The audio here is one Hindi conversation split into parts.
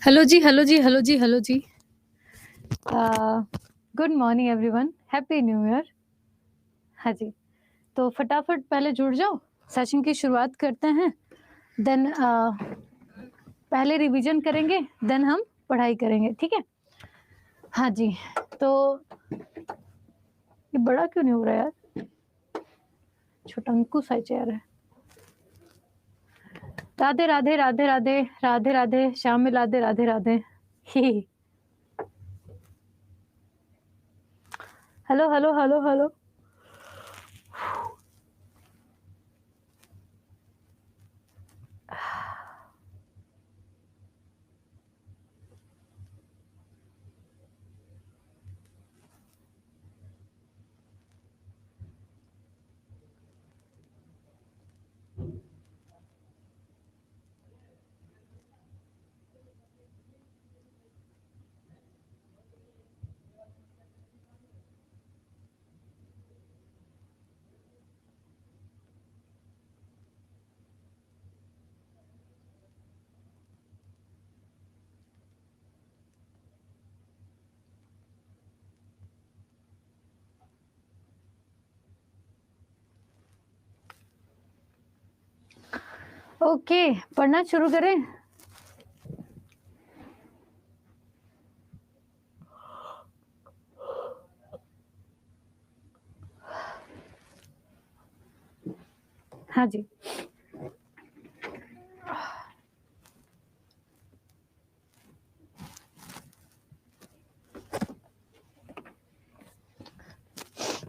हेलो जी, हेलो जी, हेलो जी, हेलो जी। Good morning everyone, happy new year. हाँ जी, तो फटाफट पहले जुड़ जाओ, सेशन की शुरुआत करते हैं। देन पहले रिवीजन करेंगे, देन हम पढ़ाई करेंगे, ठीक है? हाँ जी, तो ये बड़ा क्यों नहीं हो रहा यार? छोटा अंकु सा चेयर है। राधे राधे राधे राधे राधे राधे, श्याम में Radhe Radhe Radhe. Hi hello hello hello hello. Okay, पढ़ना शुरू करें। हाँ जी,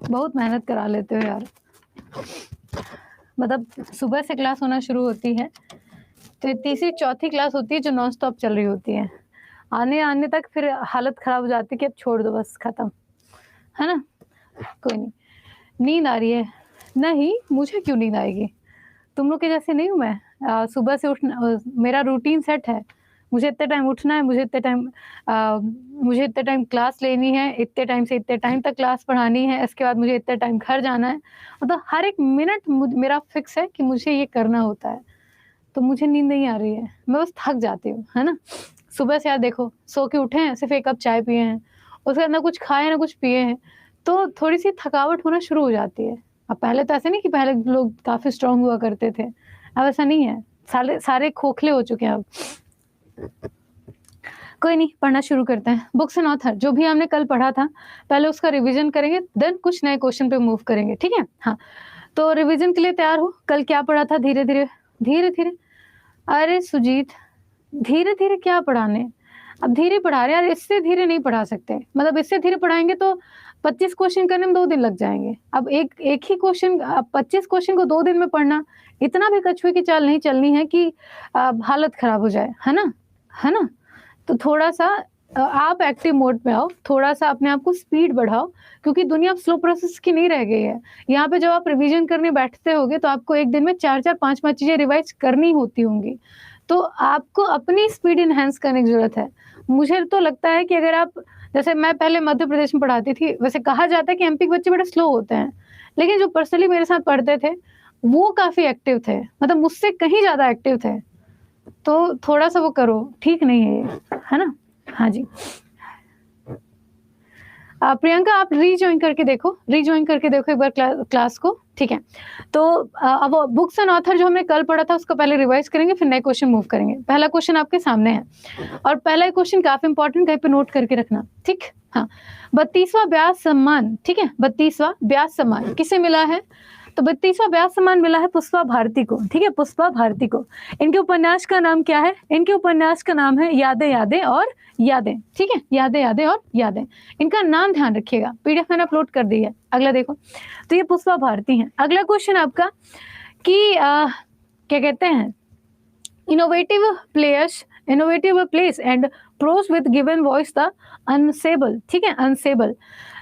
बहुत मेहनत करा लेते हो यार। मतलब सुबह से क्लास होना शुरू होती है, तो ये तीसरी चौथी क्लास होती है जो नॉन स्टॉप चल रही होती है। आने आने तक फिर हालत खराब हो जाती है कि अब छोड़ दो, बस खत्म, है ना? कोई नहीं। नींद आ रही है? नहीं, मुझे क्यों नींद आएगी? तुम लोग के जैसे नहीं हूँ मैं। सुबह से उठना मेरा रूटीन सेट है। मुझे इतने टाइम उठना है, मुझे इतने टाइम क्लास लेनी है, इतने टाइम से इतने टाइम तक क्लास पढ़ानी है, इसके बाद मुझे इतने टाइम घर जाना है। मतलब हर एक मिनट मेरा फिक्स है कि मुझे ये करना होता है। तो मुझे नींद नहीं आ रही है, मैं बस थक जाती हूँ, है ना? सुबह से यार देखो, सो के उठे हैं, सिर्फ 1 कप चाय पिए हैं, उसके बाद ना कुछ खाए ना कुछ पिए हैं, तो थोड़ी-सी थकावट होना शुरू हो जाती है। अब पहले तो ऐसे नहीं कि पहले लोग काफ़ी स्ट्रॉन्ग हुआ करते थे, अब ऐसा नहीं है, सारे सारे खोखले हो चुके हैं अब। कोई नहीं, पढ़ना शुरू करते हैं। बुक्स एंड ऑथर जो भी हमने कल पढ़ा था, पहले उसका रिवीजन करेंगे, देन कुछ नए क्वेश्चन पे मूव करेंगे, ठीक है? हाँ, तो रिवीजन के लिए तैयार हो? कल क्या पढ़ा था? धीरे-धीरे, धीरे-धीरे। अरे सुजीत, धीरे-धीरे क्या पढ़ाने? अब धीरे पढ़ा रहे हैं यार, इससे धीरे नहीं पढ़ा सकते। मतलब इससे धीरे पढ़ाएँगे तो 25 क्वेश्चन करने में 2 दिन लग जाएँगे। अब एक ही क्वेश्चन 25 क्वेश्चन को 2 दिन में पढ़ना, इतना भी कछुए की चाल नहीं चलनी है कि हालत खराब हो जाए, है ना? है ना? तो थोड़ा-सा आप एक्टिव मोड पे आओ, थोड़ा-सा अपने आप को स्पीड बढ़ाओ, क्योंकि दुनिया अब स्लो प्रोसेस की नहीं रह गई है। यहाँ पे जब आप रिवीजन करने बैठते होगे, तो आपको एक दिन में 4-4 5-5 चीज़ें रिवाइज़ करनी होती होंगी। तो आपको अपनी स्पीड एनहांस करने की ज़रूरत है। मुझे तो लगता है कि अगर आप, जैसे मैं पहले मध्य प्रदेश में पढ़ाती थी, वैसे कहा जाता है कि एमपी के बच्चे बड़े स्लो होते हैं, लेकिन जो पर्सनली मेरे साथ पढ़ते थे, वो काफ़ी एक्टिव थे, मतलब मुझसे कहीं ज़्यादा एक्टिव थे। तो थोड़ा-सा वो करो, ठीक नहीं है ये, है ना? हाँ जी। प्रियंका आप रीजॉइन करके देखो, एक बार क्लास को, ठीक है? तो अब बुक्स एंड ऑथर जो हमने कल पढ़ा था उसको पहले रिवाइज़ करेंगे, फिर नए क्वेश्चन मूव करेंगे। पहला क्वेश्चन आपके सामने है और पहला क्वेश्चन काफ़ी इंपॉर्टेंट, कहीं पे नोट करके रखना, ठीक? हाँ, 32वां ब्यास सम्मान, ठीक है? 32वां ब्यास सम्मान किसे मिला है? तो 32वां ब्यास सम्मान मिला है पुष्पा भारती को, ठीक है? पुष्पा भारती को। इनके उपन्यास का नाम क्या है? इनके उपन्यास का नाम है यादें यादें और यादें, ठीक है? यादें यादें और यादें। इनका नाम ध्यान रखिएगा, पीडीएफ मैंने अपलोड कर दी है। अगला देखो, तो ये पुष्पा भारती हैं। अगला क्वेश्चन आपका कि क्या कहते हैं, innovative place and prose with given voice the unsayable, ठीक है? अनसेबल।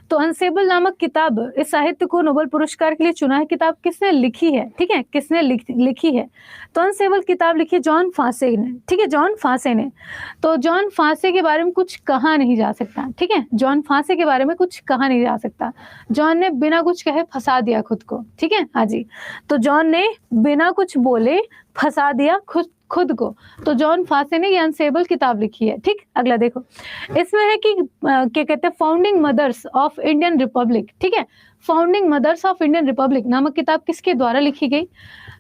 तो अनसेबल नामक किताब, इस साहित्य को नोबेल पुरस्कार के लिए चुना है। किताब किसने लिखी है, ठीक है? किसने लिखी है? तो अनसेबल किताब लिखी है जॉन फासे ने, ठीक है? जॉन फासे ने। तो जॉन फासे के बारे में कुछ कहा नहीं जा सकता, ठीक है? जॉन फासे के बारे में कुछ कहा नहीं जा सकता। जॉन ने बिना कुछ कहे फंसा दिया खुद को, ठीक है? हाँ जी। तो जॉन ने बिना कुछ बोले फंसा दिया खुद को, तो जॉन फासे ने ये अनसेबल किताब लिखी है। ठीक, अगला देखो, इसमें है कि क्या कहते हैं, founding mothers of Indian republic. ठीक है, founding mothers of Indian republic नामक किताब किसके द्वारा लिखी गई?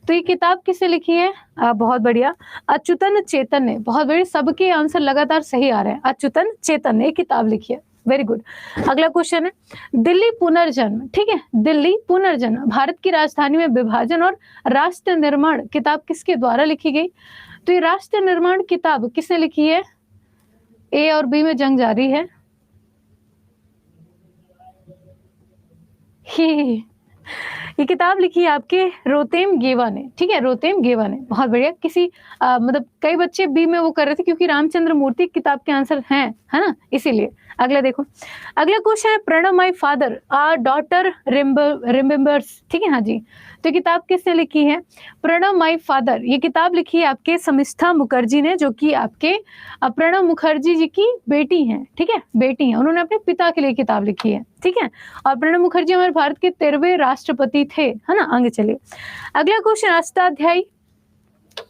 तो ये किताब किसने लिखी है? बहुत बढ़िया, अच्युतन चेतन ने। बहुत बढ़िया, सबके आंसर लगातार सही आ रहे हैं। अच्युतन चेतन ने किताब लिखी है, वेरी गुड। अगला क्वेश्चन है दिल्ली पुनर्जन्म। ठीक है, दिल्ली पुनर्जन्म, भारत की राजधानी में विभाजन और राष्ट्र निर्माण किताब किसके द्वारा लिखी गई? तो ये राष्ट्र निर्माण किताब किसने लिखी है? ए और बी में जंग जारी है। ये किताब लिखी है आपके रोतेम गेवा ने। ठीक है, रोतेम गेवा ने, बहुत बढ़िया। किसी मतलब कई बच्चे बी में वो कर रहे थे क्योंकि रामचंद्र मूर्ति किताब के आंसर हैं, है ना, इसीलिए। अगला देखो, अगला क्वेश्चन है Pranab my father our daughter remembers. ठीक है, हाँ जी, तो किताब किसने लिखी है? प्रणव माय फादर, ये किताब लिखी है आपके समिष्ठा मुखर्जी ने, जो कि आपके प्रणब मुखर्जी जी की बेटी हैं। ठीक है, बेटी हैं, उन्होंने अपने पिता के लिए किताब लिखी है। ठीक है, और प्रणब मुखर्जी हमारे भारत के 13वें राष्ट्रपति थे, है ना। आगे चलिए, अगला क्वेश्चन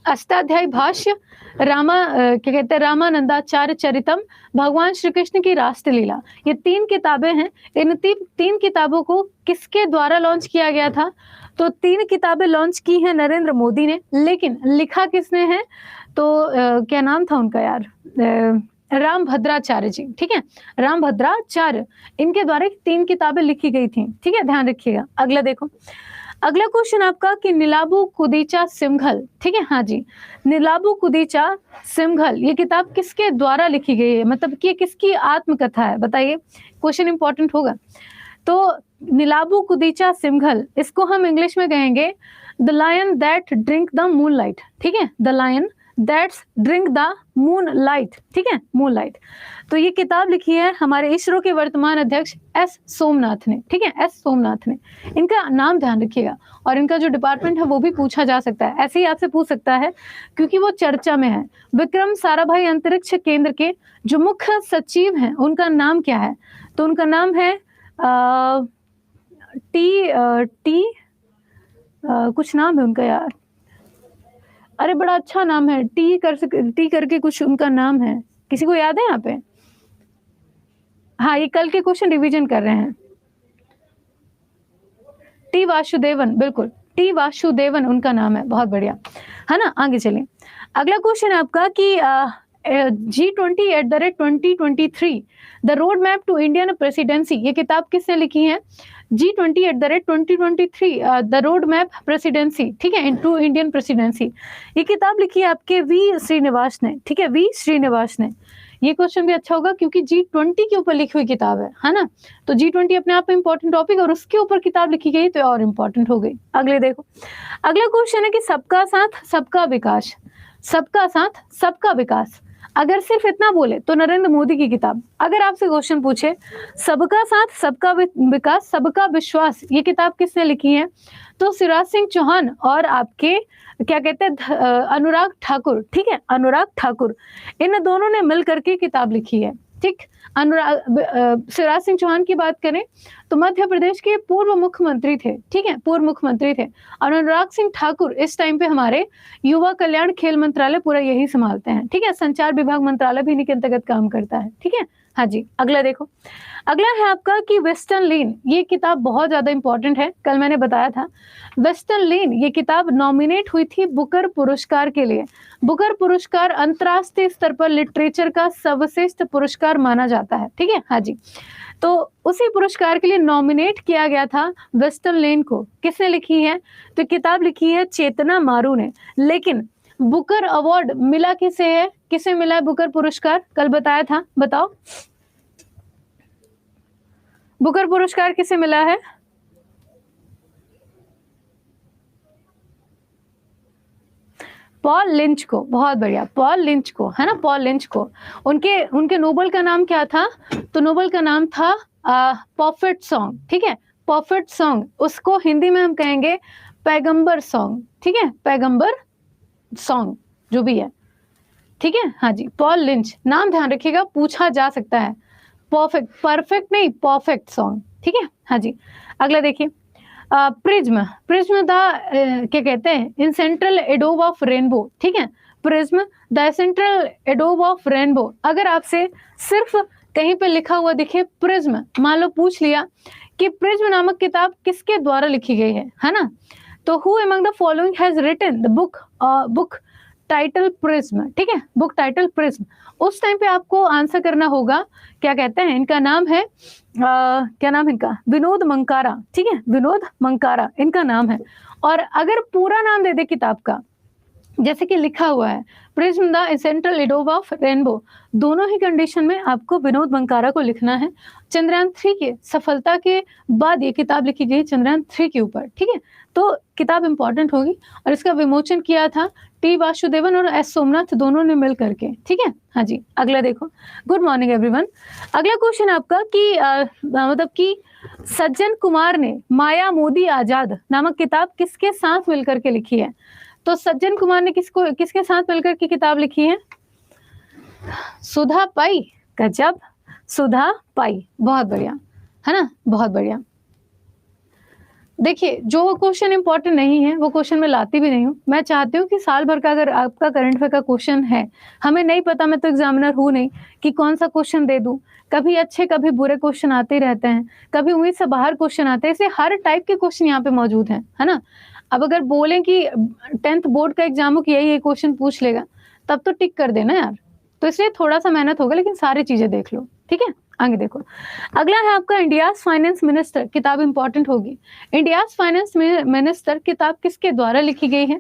अष्टाध्यायी भाष्य क्या कहते हैं, रामानंदाचार्य चरितम, भगवान श्री कृष्ण की राष्ट्रलीला, ये 3 किताबें हैं। इन 3 किताबों को किसके द्वारा लॉन्च किया गया था? तो 3 किताबें लॉन्च की हैं नरेंद्र मोदी ने, लेकिन लिखा किसने है? तो क्या नाम था उनका यार, रामभद्राचार्य जी। ठीक है, रामभद्राचार्य, इनके द्वारा 3 किताबें लिखी गई थी। ठीक है, ध्यान रखिएगा। अगला देखो, अगला क्वेश्चन आपका कि नीलाबू कुदीचा सिमघल। ठीक है, हाँ जी, नीलाबू कुदीचा सिमघल, ये किताब किसके द्वारा लिखी गई है? मतलब कि किसकी आत्मकथा है, बताइए, क्वेश्चन इंपॉर्टेंट होगा। तो नीलाबू कुदीचा सिमघल, इसको हम इंग्लिश में कहेंगे the lion that drink the moon light. ठीक है, the lion that's drink the moon light. ठीक है, मून लाइट। तो ये किताब लिखी है हमारे इसरो के वर्तमान अध्यक्ष एस सोमनाथ ने। ठीक है, एस सोमनाथ ने, इनका नाम ध्यान रखिएगा, और इनका जो डिपार्टमेंट है वो भी पूछा जा सकता है, ऐसे ही आपसे पूछ सकता है क्योंकि वो चर्चा में है। विक्रम साराभाई अंतरिक्ष केंद्र के जो मुख्य सचिव हैं उनका नाम क्या है? तो उनका नाम है कुछ नाम है उनका यार, अरे बड़ा अच्छा नाम है, टी करके कुछ उनका नाम है, किसी को याद है यहाँ पे? हाँ, ये कल के क्वेश्चन रिवीजन कर रहे हैं। टी वासुदेवन, बिल्कुल, टी वासुदेवन उनका नाम है, बहुत बढ़िया, है ना। आगे चलिए, अगला क्वेश्चन है आपका कि G20@2023 the road map to Indian presidency, ये किताब किसने लिखी है? G20@2023 the road map presidency. ठीक है, टू इंडियन प्रेसिडेंसी, ये किताब लिखी है आपके वी श्रीनिवास ने। ठीक है, वी श्रीनिवास ने। ये क्वेश्चन भी अच्छा होगा क्योंकि G20 के ऊपर लिखी हुई किताब है ना। तो G20 अपने आप में इंपॉर्टेंट टॉपिक, और उसके ऊपर किताब लिखी गई तो और इंपॉर्टेंट हो गई। अगले देखो, अगला क्वेश्चन है कि सबका साथ सबका विकास, सबका साथ सबका विकास, अगर सिर्फ इतना बोले तो नरेंद्र मोदी की किताब। अगर आपसे क्वेश्चन पूछे सबका साथ सबका विकास सबका विश्वास, ये किताब किसने लिखी है? तो शिवराज सिंह चौहान और आपके क्या कहते हैं अनुराग ठाकुर। ठीक है, अनुराग ठाकुर, इन दोनों ने मिल करके किताब लिखी है। ठीक, शिवराज सिंह चौहान की बात करें तो मध्य प्रदेश के पूर्व मुख्यमंत्री थे। ठीक है, पूर्व मुख्यमंत्री थे। और अनुराग सिंह ठाकुर इस टाइम पे हमारे युवा कल्याण खेल मंत्रालय पूरा यही संभालते हैं। ठीक है, संचार विभाग मंत्रालय भी इन्हीं के अंतर्गत काम करता है। ठीक है, हाँ जी। अगला देखो, अगला है आपका कि वेस्टर्न लीन, ये किताब बहुत ज्यादा इंपॉर्टेंट है, कल मैंने बताया था। वेस्टर्न लीन ये किताब नॉमिनेट हुई थी बुकर पुरस्कार के लिए। बुकर पुरस्कार अंतर्राष्ट्रीय स्तर पर लिटरेचर का सर्वश्रेष्ठ पुरस्कार माना जाता है। ठीक है, हाँ जी। तो उसी पुरस्कार के लिए नॉमिनेट किया गया था वेस्टर्न लेन को। किसने लिखी है? तो किताब लिखी है चेतना मारू ने। लेकिन बुकर अवार्ड मिला किसे है? किसे मिला है बुकर पुरस्कार? कल बताया था, बताओ बुकर पुरस्कार किसे मिला है? पॉल लिंच को। बहुत बढ़िया, पॉल लिंच को, है ना, पॉल लिंच को। उनके नोबेल का नाम क्या था? तो नोबेल का नाम था परफेक्ट सॉन्ग। ठीक है, परफेक्ट सॉन्ग, उसको हिंदी में हम कहेंगे पैगंबर सॉन्ग। ठीक है, पैगंबर सॉन्ग जो भी है। ठीक है, हाँ जी, पॉल लिंच, नाम ध्यान रखिएगा, पूछा जा सकता है। परफेक्ट नहीं, परफेक्ट सॉन्ग। ठीक है, हाँ जी। अगला देखिए, प्रिज्म द क्या कहते हैं in central adobe of rainbow. ठीक है, prism, the central adobe of rainbow. अगर आपसे सिर्फ कहीं पे लिखा हुआ दिखे प्रिज्म, मान लो पूछ लिया कि प्रिज्म नामक किताब किसके द्वारा लिखी गई है ना, तो who among the following has written the book titled prism, ठीक है, बुक टाइटल प्रिज्म। उस टाइम पे आपको आंसर करना होगा, क्या कहते हैं इनका नाम है, क्या नाम है इनका, विनोद मंकारा, ठीक है, विनोद मंकारा इनका नाम है। और अगर पूरा नाम दे दे किताब का, जैसे कि लिखा हुआ है prism the central adobe of rainbow, दोनों ही कंडीशन में आपको विनोद मंकारा को लिखना है। चंद्रयान 3 के सफलता के बाद ये किताब लिखी गई चंद्रयान 3 के ऊपर, ठीक है, तो किताब इंपॉर्टेंट होगी। और इसका विमोचन किया था टी वासुदेवन और एस सोमनाथ दोनों ने मिल करके, ठीक है। हाँ जी, अगला देखो। Good morning everyone. अगला क्वेश्चन आपका कि मतलब कि सज्जन कुमार ने माया मोदी आजाद नामक किताब किसके साथ मिलकर के लिखी है? तो सज्जन कुमार ने किसके साथ मिलकर की किताब लिखी है? सुधा पाई, गजब, सुधा पाई, बहुत बढ़िया, है ना, बहुत बढ़िया। देखिए, जो क्वेश्चन इंपॉर्टेंट नहीं है वो क्वेश्चन मैं लाती भी नहीं हूँ। मैं चाहती हूँ कि साल भर का अगर आपका करंट अफेयर का क्वेश्चन है, हमें नहीं पता, मैं तो एग्जामिनर हूँ नहीं कि कौन सा क्वेश्चन दे दूं, कभी अच्छे कभी बुरे क्वेश्चन आते ही रहते हैं, कभी उम्मीद से बाहर क्वेश्चन आते हैं, इसलिए हर टाइप के क्वेश्चन यहाँ पे मौजूद हैं, है ना। अब अगर बोलें कि 10th बोर्ड का एग्जाम हो कि यही क्वेश्चन पूछ लेगा, तब तो टिक कर देना यार, तो इसलिए थोड़ा सा मेहनत होगा, लेकिन सारी चीजें देख लो, ठीक है। आगे देखो, अगला है आपका इंडियाज फाइनेंस मिनिस्टर, किताब इंपॉर्टेंट होगी। इंडियाज फाइनेंस मिनिस्टर किताब किसके द्वारा लिखी गई है?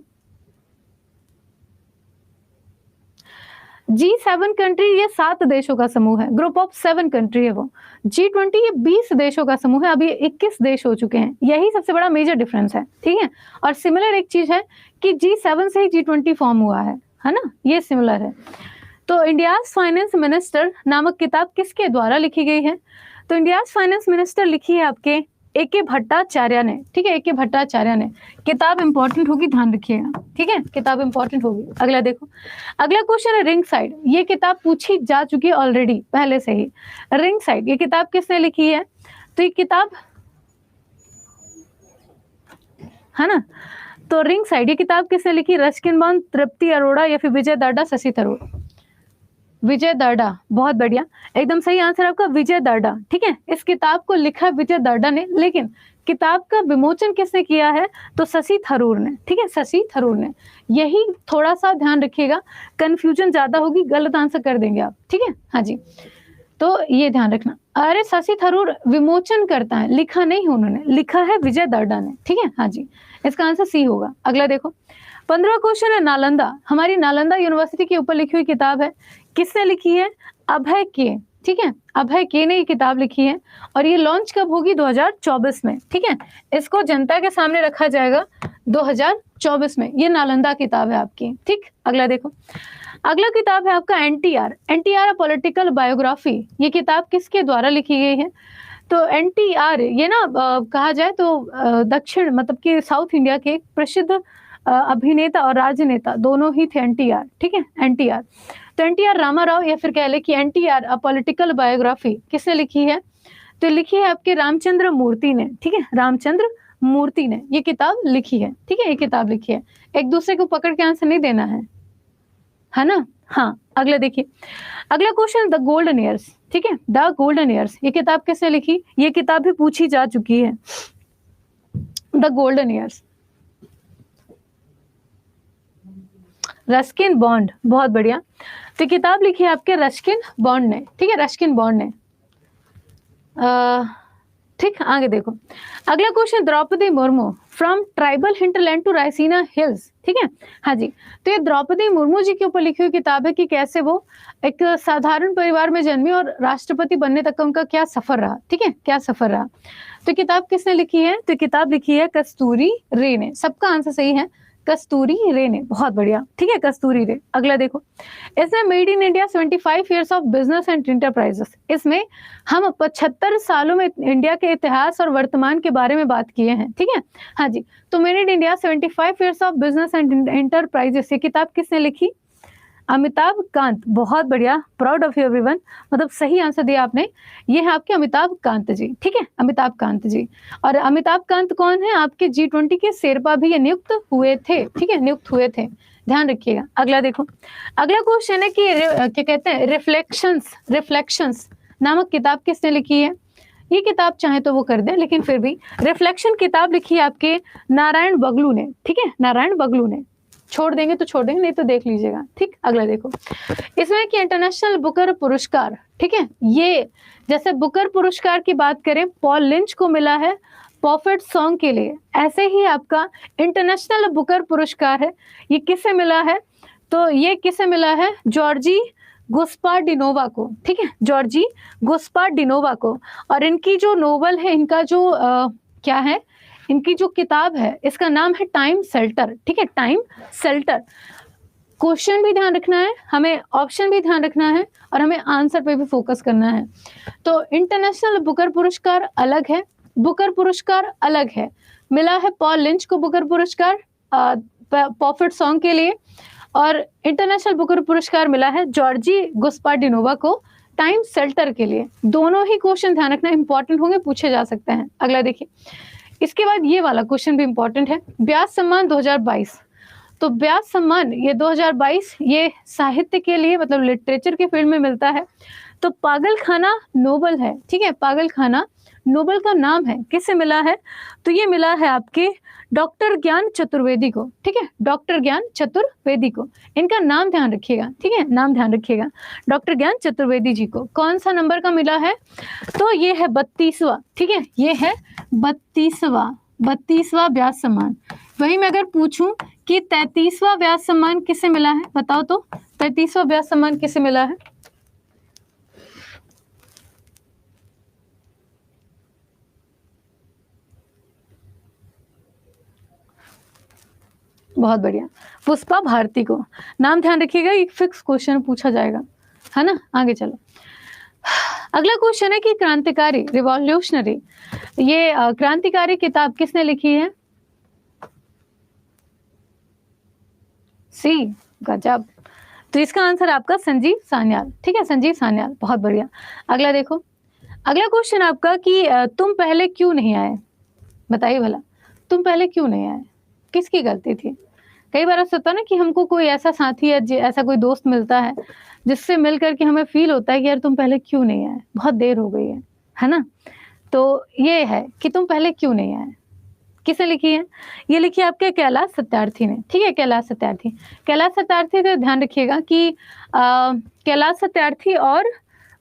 G7 कंट्री ये 7 देशों का समूह है, ग्रुप ऑफ 7 कंट्री है वो। G20 ये 20 देशों का समूह है, अभी 21 देश हो चुके हैं, यही सबसे बड़ा मेजर डिफरेंस है, ठीक है। और सिमिलर एक चीज है कि G7 से ही G20 फॉर्म हुआ है ना, ये सिमिलर है। तो इंडियाज फाइनेंस मिनिस्टर नामक किताब किसके द्वारा लिखी गई है? तो इंडियाज फाइनेंस मिनिस्टर लिखी है आपके A.K. भट्टाचार्य ने, ठीक है, A.K. भट्टाचार्य ने। किताब इंपॉर्टेंट होगी, ध्यान रखिएगा, ठीक है, किताब इंपॉर्टेंट होगी। अगला देखो, अगला क्वेश्चन है रिंग साइड। ये किताब पूछी जा चुकी है ऑलरेडी पहले से ही। रिंग साइड ये किताब किसने लिखी है? तो ये किताब, है ना, तो रिंग साइड ये किताब किसने लिखी? रस्किन बॉन्ड, तृप्ति अरोड़ा या फिर विजय दाड़ा, शशि थरूर? विजय दाड़ा, बहुत बढ़िया, एकदम सही आंसर आपका विजय दाड़ा, ठीक है। इस किताब को लिखा विजय दाड़ा ने, लेकिन किताब का विमोचन किसने किया है? तो शशि थरूर ने, ठीक है, शशि थरूर ने। यही थोड़ा सा ध्यान रखिएगा, कंफ्यूजन ज्यादा होगी, गलत आंसर कर देंगे आप, ठीक है। हाँ जी, तो ये ध्यान रखना। अरे शशि थरूर विमोचन करता है, लिखा नहीं उन्होंने, लिखा है विजय दाड़ा ने, ठीक है। हाँ जी, इसका आंसर सी होगा। अगला देखो, 15वां क्वेश्चन है नालंदा। हमारी नालंदा यूनिवर्सिटी के ऊपर लिखी हुई किताब है, किसने लिखी है? अभय के, ठीक है, अभय के ने ये किताब लिखी है। और ये लॉन्च कब होगी? 2024 में, ठीक है। इसको जनता के सामने रखा जाएगा 2024 में। ये नालंदा किताब है आपकी, ठीक। अगला देखो, अगला किताब है आपका एनटीआर, एनटीआर पॉलिटिकल बायोग्राफी। ये किताब किसके द्वारा लिखी गई है? तो एनटीआर ये ना कहा जाए तो दक्षिण मतलब कि साउथ इंडिया के प्रसिद्ध अभिनेता और राजनेता दोनों ही थे एनटीआर, ठीक है, एनटीआर। तो एनटीआर रामाराव या फिर कह ले कि एनटीआर पॉलिटिकल बायोग्राफी किसने लिखी है? तो लिखी है आपके रामचंद्र मूर्ति ने, ठीक है, रामचंद्र मूर्ति ने ये किताब लिखी है, ठीक है, ये किताब लिखी है। एक दूसरे को पकड़ के आंसर नहीं देना है ना। हाँ, अगला देखिए, अगला क्वेश्चन द गोल्डन ईयर्स, ठीक है, द गोल्डन ईयर्स ये किताब किसने लिखी? ये किताब भी पूछी जा चुकी है, the golden years. Ruskin bond, बहुत बढ़िया। तो किताब लिखी है आपके रस्किन बॉन्ड ने, ठीक है, रस्किन बॉन्ड ने। ठीक, आगे देखो, अगला question Draupadi Murmu from tribal hinterland to Raisina hills, ठीक है। हाँ जी, तो ये द्रौपदी मुर्मू जी के ऊपर लिखी हुई किताब है कि कैसे वो एक साधारण परिवार में जन्मी और राष्ट्रपति बनने तक का उनका क्या सफर रहा, ठीक है, क्या सफर रहा। तो किताब किसने लिखी है? तो किताब लिखी है कस्तूरी रे ने। सबका आंसर सही है, कस्तूरी रे ने, बहुत बढ़िया, ठीक है, कस्तूरी रे। अगला देखो, इसमें made in India 75 years of business and enterprises, इसमें हम 75 सालों में इंडिया के इतिहास और वर्तमान के बारे में बात किए हैं, ठीक है। हाँ जी, तो made in India 75 years of business and enterprises ये किताब किसने लिखी? अमिताभ कांत, बहुत बढ़िया, प्राउड ऑफ यू एवरीवन, मतलब सही आंसर दिया आपने। ये है आपके अमिताभ कांत जी, ठीक है, अमिताभ कांत जी। और अमिताभ कांत कौन है? आपके G20 के शेरपा भी ये नियुक्त हुए थे, ठीक है, नियुक्त हुए थे, ध्यान रखिएगा। अगला देखो, अगला क्वेश्चन है कि क्या कहते हैं, रिफ्लेक्शंस नामक किताब किसने लिखी है? ये किताब चाहे तो वो कर दे, लेकिन फिर भी रिफ्लेक्शन किताब लिखी है आपके नारायण बगलू ने, ठीक है, नारायण बगलू ने। छोड़ देंगे तो छोड़ देंगे, नहीं तो देख लीजिएगा, ठीक। अगला देखो, इसमें कि इंटरनेशनल बुकर पुरस्कार, ठीक है, ये जैसे बुकर पुरस्कार की बात करें पॉल लिंच को मिला है परफेक्ट सॉन्ग के लिए, ऐसे ही आपका इंटरनेशनल बुकर पुरस्कार है, ये किसे मिला है? तो ये किसे मिला है? जॉर्जी गुस्पार्डिनोवा को, ठीक है, जॉर्जी गुस्पार्डिनोवा को। और इनकी जो नोवेल है, इनका जो क्या है, इनकी जो किताब है, इसका नाम है टाइम शेल्टर, ठीक है, टाइम शेल्टर। क्वेश्चन भी ध्यान रखना है हमें, ऑप्शन भी ध्यान रखना है, और हमें आंसर पे भी फोकस करना है। तो इंटरनेशनल बुकर पुरस्कार अलग है, बुकर पुरस्कार अलग है, मिला है पॉल लिंच को बुकर पुरस्कार परफेक्ट सॉन्ग के लिए, और इंटरनेशनल बुकर पुरस्कार मिला है जॉर्जी गुस्पार्डिनोवा को टाइम शेल्टर के लिए। दोनों ही क्वेश्चन ध्यान रखना, इंपॉर्टेंट होंगे, पूछे जा सकते हैं। अगला देखिए, इसके बाद ये वाला क्वेश्चन भी इंपॉर्टेंट है, व्यास सम्मान 2022। तो व्यास सम्मान ये 2022 ये साहित्य के लिए, मतलब लिटरेचर के फील्ड में मिलता है। तो पागल खाना नोबल है, ठीक है, पागल खाना नोबल का नाम है, किससे मिला है? तो ये मिला है आपके डॉक्टर ज्ञान चतुर्वेदी को, ठीक है, डॉक्टर ज्ञान चतुर्वेदी को। इनका नाम ध्यान रखिएगा, ठीक है, नाम ध्यान रखिएगा, डॉक्टर ज्ञान चतुर्वेदी जी को। कौन सा नंबर का मिला है? तो ये है 32वां, ठीक है, ये है 32वां व्यास सम्मान। वही मैं अगर पूछूं कि 33वां व्यास सम्मान किसे मिला है, बताओ तो 33वां व्यास सम्मान किसे मिला है? बहुत बढ़िया, पुष्पा भारती को। नाम ध्यान रखिएगा, एक फिक्स क्वेश्चन पूछा जाएगा, है ना। आगे चलो, अगला क्वेश्चन है कि क्रांतिकारी, रिवॉल्यूशनरी, ये क्रांतिकारी किताब किसने लिखी है? सी, गजब। तो इसका आंसर आपका संजीव सान्याल, ठीक है, संजीव सान्याल, बहुत बढ़िया। अगला देखो, अगला क्वेश्चन आपका कि तुम पहले क्यों नहीं आए? बताइए भला, तुम पहले क्यों नहीं आए, किसकी गलती थी? कई बार ऐसा होता है ना कि हमको कोई ऐसा साथी या ऐसा कोई दोस्त मिलता है जिससे मिल करके हमें फील होता है कि यार तुम पहले क्यों नहीं आए, बहुत देर हो गई है ना। तो ये है कि तुम पहले क्यों नहीं आए, किसे लिखी है? ये लिखी है आपके कैलाश सत्यार्थी ने, ठीक है, कैलाश सत्यार्थी। कैलाश सत्यार्थी से ध्यान रखिएगा कि कैलाश सत्यार्थी और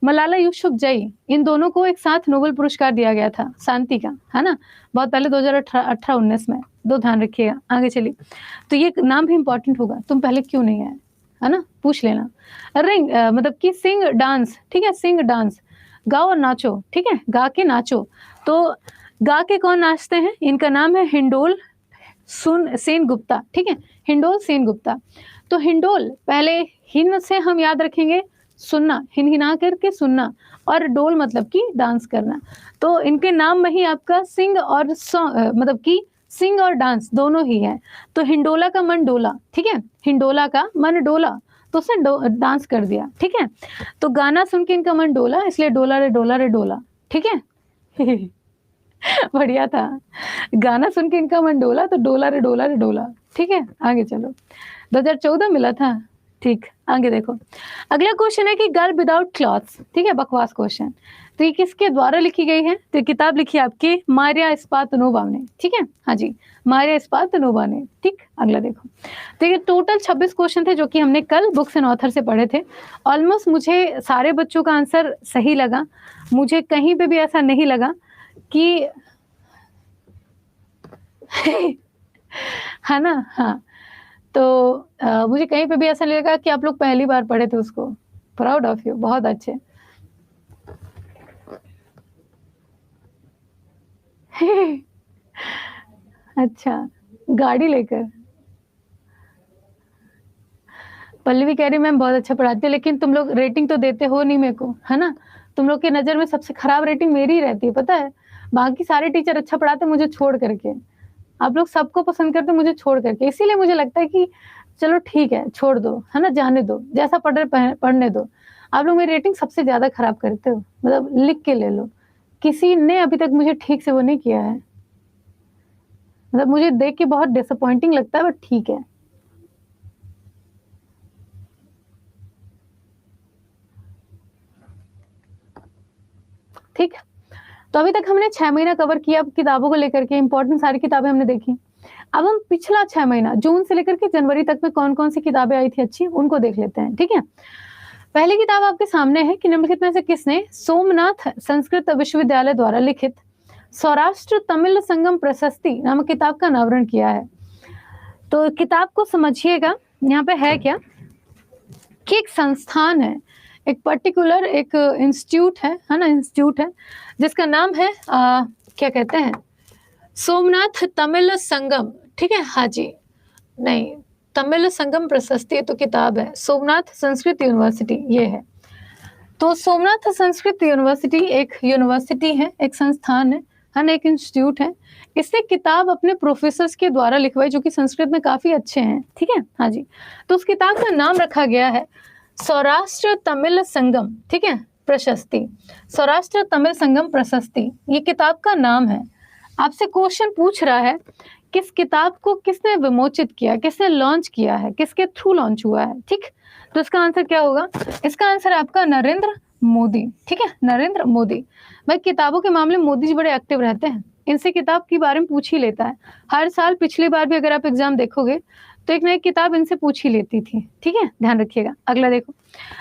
मलाला यूसुफजई, इन दोनों को एक साथ नोबेल पुरस्कार दिया गया था शांति का, है ना, बहुत पहले 2018-19 में, दो ध्यान रखिएगा। आगे चलिए, तो ये नाम भी इंपॉर्टेंट होगा, तुम पहले क्यों नहीं आए, है ना, पूछ लेना। रिंग मतलब कि सिंग डांस, ठीक है, सिंग डांस, गाओ और नाचो, ठीक है, गा के नाचो। तो गा के कौन नाचते हैं? इनका नाम है हिंडोल सेन गुप्ता, ठीक है, हिंडोल सेन गुप्ता। तो हिंडोल, पहले हिन से हम याद रखेंगे सुनना, हिनहिना करके सुनना, और डोल मतलब कि डांस करना। तो इनके नाम में ही आपका सिंग और मतलब कि सिंग और डांस दोनों ही है। तो हिंडोला का मन डोला, ठीक है, हिंडोला का मन डोला, तो उसने डांस कर दिया, ठीक है। तो गाना सुन के इनका मन डोला, इसलिए डोला रे डोला रे डोला, ठीक है। बढ़िया था, गाना सुन के इनका मन डोला, तो डोला रे डोला रे डोला, ठीक है। आगे चलो, 2014 मिला था, ठीक। आगे देखो, अगला क्वेश्चन है कि गर्ल विदाउट क्लॉथ्स, ठीक है, बकवास क्वेश्चन। तो ये किसके द्वारा लिखी गई है? तो किताब लिखी है आपकी मारिया स्पातनोवा ने, ठीक है, हाँ जी, मारिया स्पातनोवा ने, ठीक। अगला देखो, तो ये टोटल 26 क्वेश्चन थे जो कि हमने कल बुक्स एंड ऑथर से पढ़े थे। ऑलमोस्ट मुझे सारे बच्चों का आंसर सही लगा, मुझे कहीं पे भी ऐसा नहीं लगा कि है ना, हाँ। तो मुझे कहीं पे भी ऐसा नहीं लगा कि आप लोग पहली बार पढ़े थे उसको। प्राउड ऑफ यू, बहुत अच्छे। अच्छा, गाड़ी लेकर पल्लवी कह रही मैम बहुत अच्छा पढ़ाती है, लेकिन तुम लोग रेटिंग तो देते हो नहीं मेरे को, है ना। तुम लोग की नज़र में सबसे खराब रेटिंग मेरी ही रहती है, पता है। बाकी सारे टीचर अच्छा पढ़ाते मुझे छोड़ करके, आप लोग सबको पसंद करते मुझे छोड़ करके। इसीलिए मुझे लगता है कि चलो ठीक है, छोड़ दो, है ना, जाने दो, जैसा पढ़ रहे पढ़ने दो। आप लोग मेरी रेटिंग सबसे ज़्यादा खराब करते हो, मतलब लिख के ले लो, किसी ने अभी तक मुझे ठीक से वो नहीं किया है। मतलब मुझे देख के बहुत डिसअपॉइंटिंग लगता है, बट ठीक है। ठीक। तो अभी तक हमने 6 महीना कवर किया किताबों को लेकर के, इंपॉर्टेंट सारी किताबें हमने देखी। अब हम पिछला 6 महीना जून से लेकर के जनवरी तक में कौन-कौन सी किताबें आई थी अच्छी, उनको देख लेते हैं, ठीक है। पहली किताब आपके सामने है कि निम्नलिखित में से किसने सोमनाथ संस्कृत विश्वविद्यालय द्वारा लिखित सौराष्ट्र तमिल संगम प्रशस्ति नामक किताब का अनावरण किया है। तो किताब को समझिएगा, यहाँ पे है क्या कि एक संस्थान है, एक पर्टिकुलर एक इंस्टीट्यूट है ना, इंस्टीट्यूट है जिसका नाम है क्या कहते हैं, सोमनाथ तमिल संगम, ठीक है। हाँ जी, नहीं, तमिल संगम प्रशस्ति तो किताब है, सोमनाथ संस्कृत यूनिवर्सिटी ये है। तो सोमनाथ संस्कृत यूनिवर्सिटी एक यूनिवर्सिटी है, एक संस्थान है ना, एक इंस्टीट्यूट है। इसने किताब अपने प्रोफेसर्स के द्वारा लिखवाई जो कि संस्कृत में काफी अच्छे हैं, ठीक है। हाँ जी, तो उस किताब का नाम रखा गया है सौराष्ट्र तमिल संगम, ठीक है, प्रशस्ति, सौराष्ट्र तमिल संगम प्रशस्ति, ये किताब का नाम है। आपसे क्वेश्चन पूछ रहा है किस किताब को किसने विमोचित किया, किसने लॉन्च किया है, किसके थ्रू लॉन्च हुआ है, ठीक। तो इसका आंसर क्या होगा, इसका आंसर आपका नरेंद्र मोदी, ठीक है, नरेंद्र मोदी। भाई किताबों के मामले में मोदी जी बड़े एक्टिव रहते हैं, इनसे किताब के बारे में पूछ ही लेता है हर साल। पिछली बार भी अगर आप एग्जाम देखोगे तो एक ना एक किताब इनसे पूछ ही लेती थी, ठीक है, ध्यान रखिएगा। अगला देखो,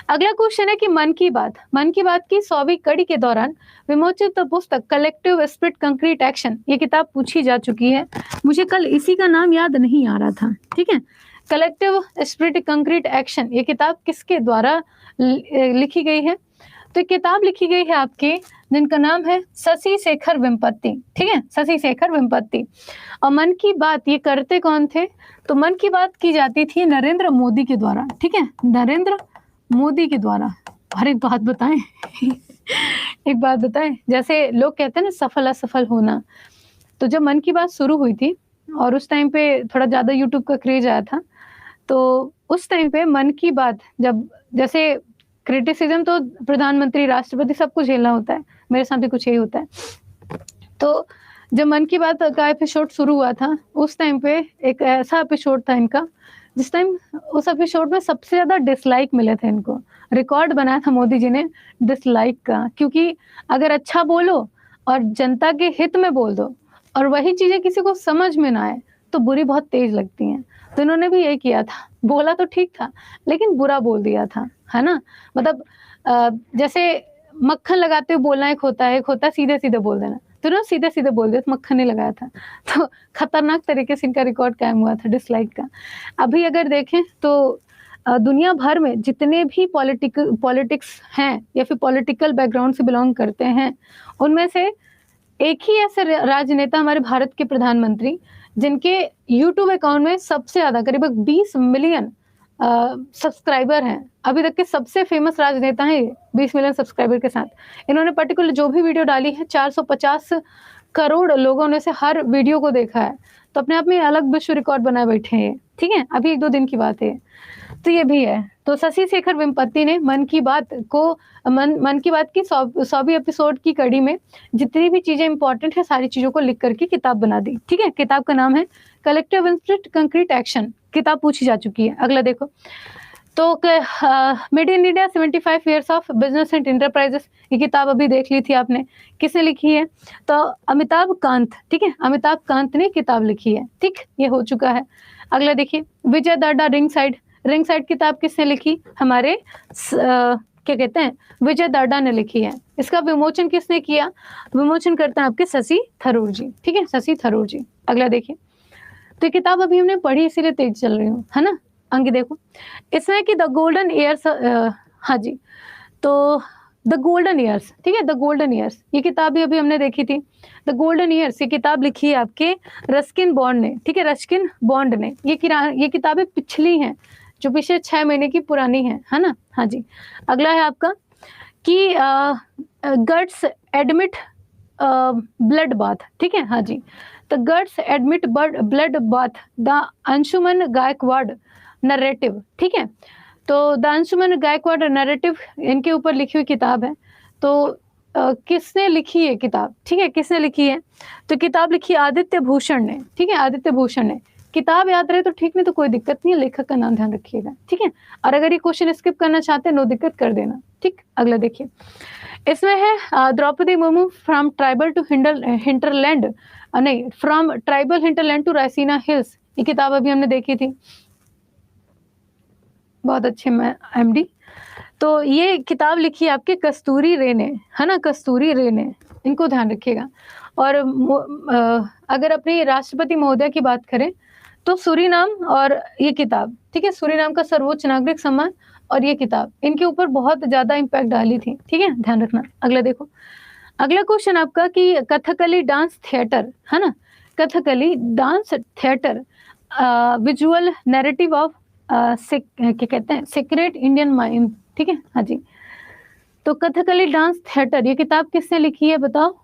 अगला क्वेश्चन है कि मन की बात की 100वीं कड़ी के दौरान विमोचित पुस्तक कलेक्टिव स्पिरिट कंक्रीट एक्शन, ये किताब पूछी जा चुकी है। मुझे कल इसी का नाम याद नहीं आ रहा था, ठीक है, कलेक्टिव स्पिरिट कंक्रीट एक्शन, ये किताब किसके द्वारा लिखी गई है। तो किताब लिखी गई है आपके, जिनका नाम है शशि शेखर वेम्पति, ठीक है, शशि शेखर वेम्पति। और मन की बात ये करते कौन थे, तो मन की बात की जाती थी नरेंद्र मोदी के द्वारा, ठीक है, नरेंद्र मोदी के द्वारा। हर एक बात बताएं एक बात बताएं, जैसे लोग कहते हैं ना सफल असफल होना, तो जब मन की बात शुरू हुई थी और उस टाइम पे थोड़ा ज्यादा यूट्यूब का क्रेज आया था, तो उस टाइम पे मन की बात जब, जैसे क्रिटिसिज्म तो प्रधानमंत्री राष्ट्रपति सबको झेलना होता है, मेरे साथ भी कुछ यही होता है। तो जब मन की बात का एपिसोड शुरू हुआ था उस टाइम पे एक ऐसा एपिसोड था इनका जिस टाइम उस एपिसोड में सबसे ज्यादा डिसलाइक मिले थे इनको। रिकॉर्ड बनाया था मोदी जी ने डिसलाइक का, क्योंकि अगर अच्छा बोलो और जनता के हित में बोल दो और वही चीजें किसी को समझ में ना आए तो बुरी बहुत तेज लगती हैं। तो इन्होंने भी यही किया था, बोला तो ठीक था लेकिन बुरा बोल दिया था, है ना। मतलब जैसे मक्खन लगाते हुए बोलना एक होता है सीधे सीधे बोल देना, तो ना सीधे सीधे बोल दिया, तो मक्खन नहीं लगाया था। तो खतरनाक तरीके से इनका रिकॉर्ड कायम हुआ था डिसलाइक का। अभी अगर देखें तो दुनिया भर में जितने भी पॉलिटिक्स हैं या फिर पॉलिटिकल बैकग्राउंड से बिलोंग करते हैं, उनमें से एक ही ऐसे राजनेता हमारे भारत के प्रधानमंत्री जिनके यूट्यूब अकाउंट में सबसे ज्यादा करीब 20 मिलियन सब्सक्राइबर हैं। अभी तक के सबसे फेमस राजनेता हैं 20 मिलियन सब्सक्राइबर के साथ। इन्होंने पर्टिकुलर जो भी वीडियो डाली है 450 करोड़ लोगों ने से हर वीडियो को देखा है, तो अपने आप में अलग विश्व रिकॉर्ड बनाए बैठे हैं, ठीक है। अभी 1-2 दिन की बात है, तो ये भी है। तो शशि शेखर वेम्पति ने मन की बात की 100वीं एपिसोड की कड़ी में जितनी भी चीजें इंपॉर्टेंट है सारी चीजों को लिख करके किताब बना दी, ठीक है। किताब का नाम है कलेक्टिव स्पिरिट कंक्रीट एक्शन, किताब पूछी जा चुकी है। अगला देखो, तो made in India 75 years of business and enterprises, ये किताब अभी देख ली थी आपने, किसने लिखी है, तो अमिताभ कांत, ठीक है, अमिताभ कांत ने किताब लिखी है, ठीक, ये हो चुका है। अगला देखिए, विजय दाड्डा रिंग साइड किताब किसने लिखी, हमारे क्या कहते हैं विजय दाड्डा ने लिखी है। इसका विमोचन किसने किया, विमोचन करते हैं आपके शशि थरूर जी, ठीक है, शशि थरूर जी। अगला देखिए, तो ये किताब अभी हमने पढ़ी इसीलिए तेज चल रही हूँ, है ना। अंक देखो, इसमें कि द गोल्डन ईयर्स, हाँ जी, तो द गोल्डन ईयर्स, ठीक है, द गोल्डन ईयर्स, ये किताब भी अभी हमने देखी थी। द गोल्डन ईयर्स ये किताब लिखी है आपके रस्किन बॉन्ड ने, ठीक है, रस्किन बॉन्ड ने। ये किताबें पिछली हैं जो पिछले 6 महीने की पुरानी है ना। हाँ जी, अगला है आपका कि गट्स एडमिट ब्लड बाथ, ठीक है, हाँ जी, the guts admit blood bath the Anshuman Gaekwad narrative, ठीक है। तो द अंशुमन गायकवाड़ नरेटिव इनके ऊपर लिखी हुई किताब है। तो किसने लिखी है किताब, ठीक है, किसने लिखी है, तो किताब लिखी आदित्य भूषण ने, ठीक है, आदित्य भूषण ने। किताब याद रहे तो ठीक, नहीं तो कोई दिक्कत नहीं है, लेखक का नाम ध्यान रखिएगा, ठीक है। और अगर ये क्वेश्चन स्किप करना चाहते हैं नो दिक्कत कर देना, ठीक। अगला देखिए, इसमें है Draupadi Murmu from tribal to hinterland, नहीं, from tribal hinterland to Raisina Hills. ये किताब अभी हमने देखी थी, बहुत अच्छे में एमडी। तो ये किताब लिखी है आपके कस्तूरी रे ने, है ना, कस्तूरी रे ने, इनको ध्यान रखिएगा। और अगर अपनी राष्ट्रपति महोदय की बात करें तो सूरीनाम और ये किताब, ठीक है, सूरीनाम का सर्वोच्च नागरिक सम्मान और ये किताब, इनके ऊपर बहुत ज्यादा इम्पैक्ट डाली थी, ठीक है, ध्यान रखना। अगला देखो, अगला क्वेश्चन आपका कि कथकली डांस थिएटर, है ना, Kathakali dance theatre visual narrative of क्या कहते हैं, सीक्रेट इंडियन माइंड, ठीक है, हाँ जी। तो कथकली डांस थिएटर ये किताब किसने लिखी है बताओ?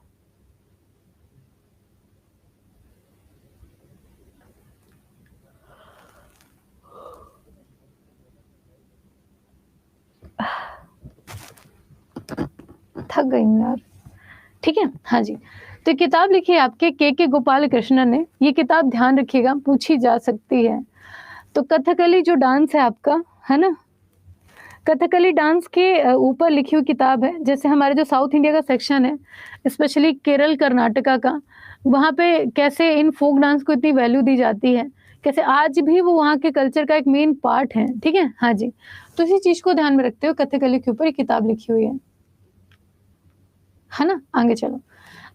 थक गई हूँ यार, ठीक है, हाँ जी। तो किताब लिखी है आपके के गोपाल कृष्णन ने। ये किताब ध्यान रखिएगा, पूछी जा सकती है। तो कथकली जो डांस है आपका, है ना, कथकली डांस के ऊपर लिखी हुई किताब है। जैसे हमारे जो साउथ इंडिया का सेक्शन है, स्पेशली केरल कर्नाटका का, वहाँ पे कैसे इन फोक डांस को इतनी वैल्यू दी जाती है, कैसे आज भी वो वहाँ के कल्चर का एक मेन पार्ट है, ठीक है, हाँ जी। तो इसी चीज को ध्यान में रखते हुए कथकली के ऊपर किताब लिखी हुई है ना। आगे चलो,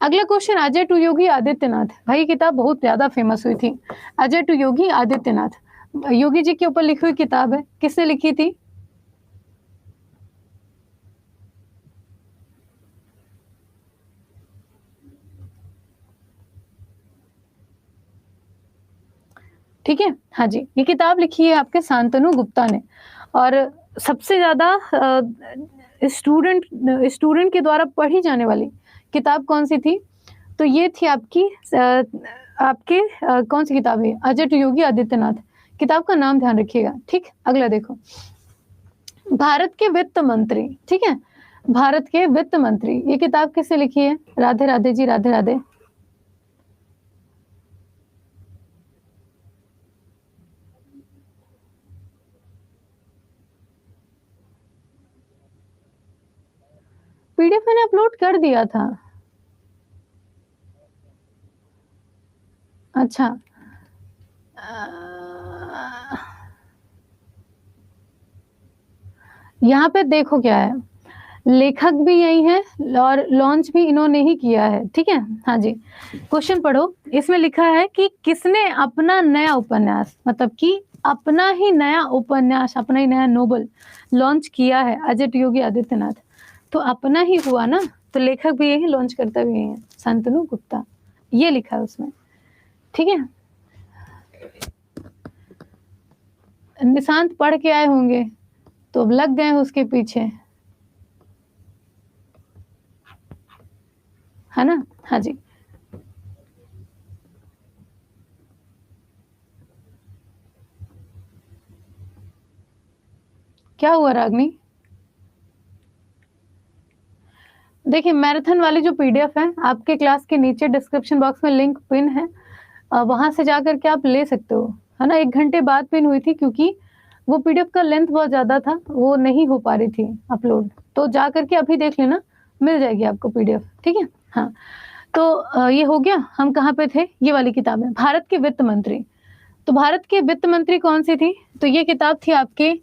अगला क्वेश्चन, अजय टू योगी आदित्यनाथ। भाई ये किताब बहुत ज्यादा फेमस हुई थी, अजय टू योगी आदित्यनाथ, योगी जी के ऊपर लिखी हुई किताब है। किसने लिखी थी? ठीक है, हाँ जी। ये किताब लिखी है आपके शांतनु गुप्ता ने। और सबसे ज्यादा स्टूडेंट के द्वारा पढ़ी जाने वाली किताब कौन सी थी? तो ये थी आपकी आपके कौन सी किताब है? अजय टू योगी आदित्यनाथ। किताब का नाम ध्यान रखिएगा, ठीक। अगला देखो, भारत के वित्त मंत्री, ठीक है, भारत के वित्त मंत्री, ये किताब किसने लिखी है? राधे राधे जी, राधे राधे। पीडीएफ मैंने अपलोड कर दिया था। अच्छा, यहाँ पे देखो क्या है, लेखक भी यही है और लॉन्च भी इन्होंने ही किया है, ठीक है, हाँ जी। क्वेश्चन पढ़ो, इसमें लिखा है कि किसने अपना नया उपन्यास, मतलब कि अपना ही नया उपन्यास, अपना ही नया नोबल लॉन्च किया है? अजय टू योगी आदित्यनाथ। तो अपना ही हुआ ना, तो लेखक भी यही, लॉन्च करता भी यही है, शांतनु गुप्ता, ये लिखा है उसमें, ठीक है। निशांत पढ़ के आए होंगे तो अब लग गए उसके पीछे, है ना, हाँ जी। क्या हुआ रागनी? देखिए, मैराथन वाली जो पीडीएफ है आपके क्लास के नीचे डिस्क्रिप्शन बॉक्स में लिंक पिन है, वहां से जाकर के आप ले सकते हो, है ना। 1 घंटे बाद पिन हुई थी क्योंकि वो पीडीएफ का लेंथ बहुत ज्यादा था, वो नहीं हो पा रही थी अपलोड। तो जा करके अभी देख लेना, मिल जाएगी आपको पीडीएफ, ठीक है, हाँ। तो ये हो गया, हम कहाँ पे थे? ये वाली किताब है, भारत के वित्त मंत्री। तो भारत के वित्त मंत्री कौन सी थी? तो ये किताब थी आपके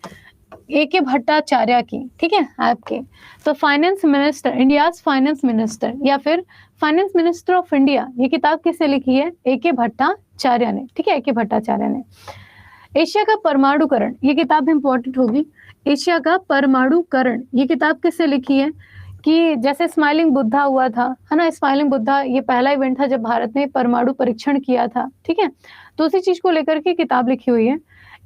ए.के. भट्टाचार्य की, ठीक है, आपके। तो finance minister, India's finance minister या फिर फाइनेंस मिनिस्टर ऑफ इंडिया, ये किताब किसने लिखी है? ए.के. भट्टाचार्य ने, ठीक है, ए.के. भट्टाचार्य ने। एशिया का परमाणुकरण, ये किताब इंपॉर्टेंट होगी। एशिया का परमाणुकरण, ये किताब किसने लिखी है? कि जैसे स्माइलिंग बुद्धा हुआ था, है ना, स्माइलिंग बुद्धा ये पहला इवेंट था जब भारत ने परमाणु परीक्षण किया था, ठीक है। तो उसी चीज को लेकर के किताब लिखी हुई है,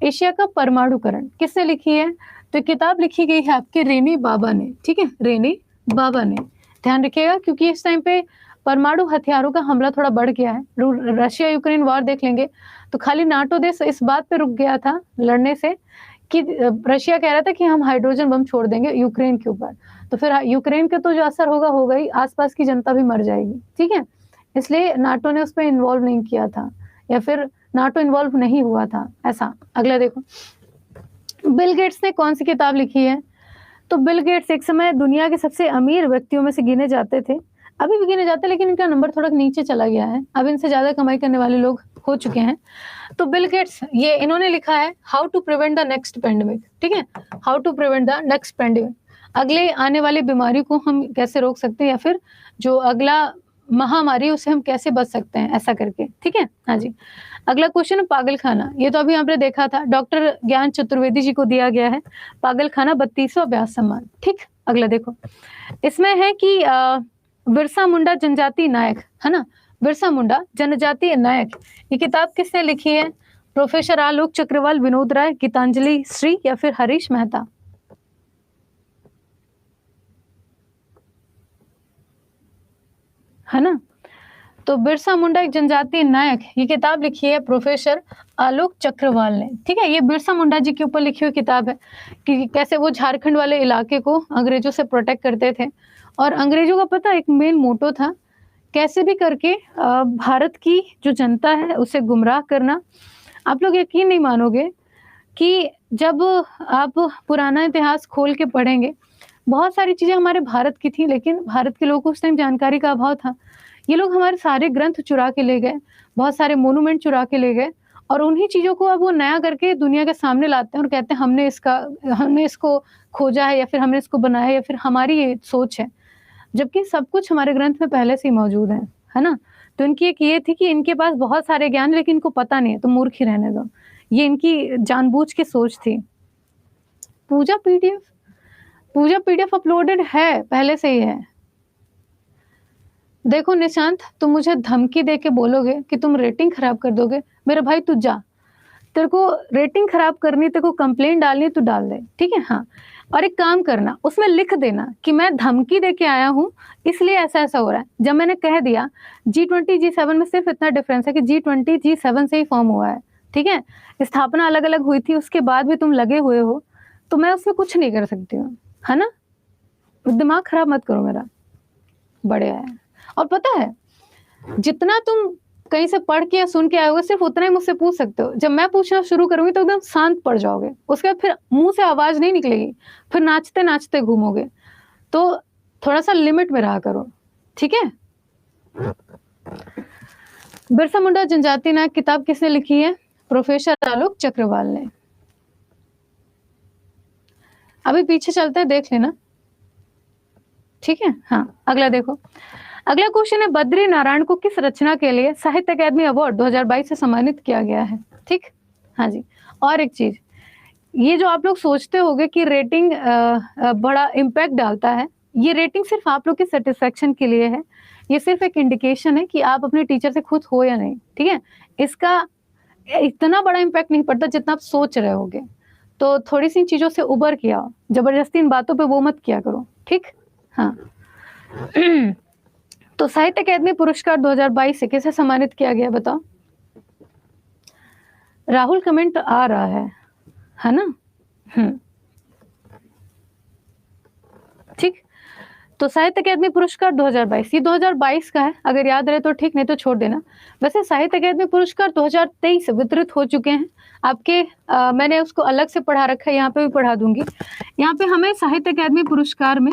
एशिया का परमाणुकरण। किसने लिखी है? तो किताब लिखी गई है आपके रेनी बाबा ने, ठीक है, रेनी बाबा ने। ध्यान रखिएगा क्योंकि इस टाइम पे परमाणु हथियारों का हमला थोड़ा बढ़ गया है। रशिया यूक्रेन वॉर देख लेंगे तो खाली नाटो देश इस बात पे रुक गया था लड़ने से कि रशिया कह रहा था कि हम हाइड्रोजन बम छोड़ देंगे यूक्रेन के ऊपर, तो फिर यूक्रेन के तो जो असर होगा होगा ही, आसपास की जनता भी मर जाएगी, ठीक है। इसलिए नाटो ने उस पर इन्वॉल्व नहीं किया था, या फिर नाटो इन्वॉल्व नहीं हुआ था, ऐसा। अगला देखो, बिल गेट्स ने कौन सी किताब लिखी है? तो बिल गेट्स एक समय दुनिया के सबसे अमीर व्यक्तियों में से गिने जाते थे, अभी भी गिने जाते हैं, लेकिन इनका नंबर थोड़ा नीचे चला गया है, अब इनसे ज्यादा कमाई करने वाले लोग हो चुके हैं। तो बिल गेट्स ये इन्होंने लिखा है how to prevent the next pandemic, ठीक है, how to prevent the next pandemic, अगले आने वाली बीमारी को हम कैसे रोक सकते हैं, या फिर जो अगला महामारी उसे हम कैसे बच सकते हैं, ऐसा करके, ठीक है। हाँ जी, अगला क्वेश्चन पागल खाना, ये तो अभी आपने देखा था, डॉक्टर ज्ञान चतुर्वेदी जी को दिया गया है पागल खाना 32वां व्यास सम्मान, ठीक। अगला देखो, इसमें है कि बिरसा मुंडा जनजाति नायक, है ना, बिरसा मुंडा जनजातीय नायक, ये किताब किसने लिखी है? प्रोफेसर आलोक चक्रवाल, विनोद राय, गीतांजलि श्री या फिर हरीश मेहता? है ना, तो बिरसा मुंडा एक जनजातीय नायक, ये किताब लिखी है प्रोफेसर आलोक चक्रवाल ने, ठीक है। ये बिरसा मुंडा जी के ऊपर लिखी हुई किताब है कि कैसे वो झारखंड वाले इलाके को अंग्रेजों से प्रोटेक्ट करते थे, और अंग्रेजों का पता एक मेन मोटो था, कैसे भी करके भारत की जो जनता है उसे गुमराह करना। आप लोग यकीन नहीं मानोगे कि जब आप पुराना इतिहास खोल के पढ़ेंगे, बहुत सारी चीजें हमारे भारत की थी, लेकिन भारत के लोगों को उस टाइम जानकारी का अभाव था। ये लोग हमारे सारे ग्रंथ चुरा के ले गए, बहुत सारे मोनूमेंट चुरा के ले गए, और उन्हीं चीजों को अब वो नया करके दुनिया के सामने लाते हैं और कहते हैं हमने इसको खोजा है, या फिर हमने इसको बनाया है, या फिर हमारी ये सोच है, जबकि सब कुछ हमारे ग्रंथ में पहले से ही मौजूद है ना। तो इनकी एक ये थी कि इनके पास बहुत सारे ज्ञान, लेकिन इनको पता नहीं है, तो मूर्ख ही रहने दो, ये इनकी जानबूझ के सोच थी। पूजा पीडीएफ अपलोडेड है, पहले से ही है। देखो निशांत, तुम मुझे धमकी दे के बोलोगे कि तुम रेटिंग खराब कर दोगे, मेरे भाई तू जा, तेरे को रेटिंग खराब करनी, तेरे को कंप्लेंट डालनी, तू डाल दे, ठीक है। हाँ, और एक काम करना, उसमें लिख देना कि मैं धमकी दे के आया हूँ, इसलिए ऐसा ऐसा हो रहा है। जब मैंने कह दिया G20 G7 में सिर्फ इतना डिफरेंस है कि G20 G7 से ही फॉर्म हुआ है, ठीक है, स्थापना अलग अलग हुई थी, उसके बाद भी तुम लगे हुए हो, तो मैं उसमें कुछ नहीं कर सकती हूँ, है ना। दिमाग खराब मत करो मेरा, बढ़िया है। और पता है, जितना तुम कहीं से पढ़ के या सुन के आए होगे, सिर्फ उतना ही मुझसे पूछ सकते हो। जब मैं पूछना शुरू करूंगी तो एकदम शांत पड़ जाओगे, उसके बाद फिर मुंह से आवाज नहीं निकलेगी, फिर नाचते नाचते घूमोगे। तो थोड़ा सा लिमिट में रहा करो, ठीक है। बिरसा मुंडा जनजाति नायक किताब किसने लिखी है? प्रोफेसर आलोक चक्रवाल ने। अभी पीछे चलते हैं, देख लेना, ठीक है। हाँ, अगला देखो, अगला क्वेश्चन है बद्री नारायण को किस रचना के लिए साहित्य अकादमी अवार्ड 2022 से सम्मानित किया गया है, ठीक। हाँ जी, और एक चीज, ये जो आप लोग सोचते होंगे कि रेटिंग बड़ा इम्पैक्ट डालता है, ये रेटिंग सिर्फ आप लोग के सेटिस्फेक्शन के लिए है, ये सिर्फ एक इंडिकेशन है कि आप अपने टीचर से खुश हो या नहीं, ठीक है। इसका इतना बड़ा इम्पैक्ट नहीं पड़ता जितना आप सोच रहे होगे, तो थोड़ी सी चीजों से उबर किया, जबरदस्ती इन बातों पे वो मत किया करो, ठीक। हाँ तो साहित्य अकादमी पुरस्कार 2022 से किसे सम्मानित किया गया बताओ? राहुल कमेंट आ रहा है ना। ठीक, तो साहित्य अकादमी पुरस्कार 2022, ये 2022 का है, अगर याद रहे तो ठीक, नहीं तो छोड़ देना। वैसे साहित्य अकादमी पुरस्कार 2023 वितरित हो चुके हैं आपके, मैंने उसको अलग से पढ़ा रखा है, यहाँ पे भी पढ़ा दूंगी। यहाँ पे हमें साहित्य अकादमी पुरस्कार में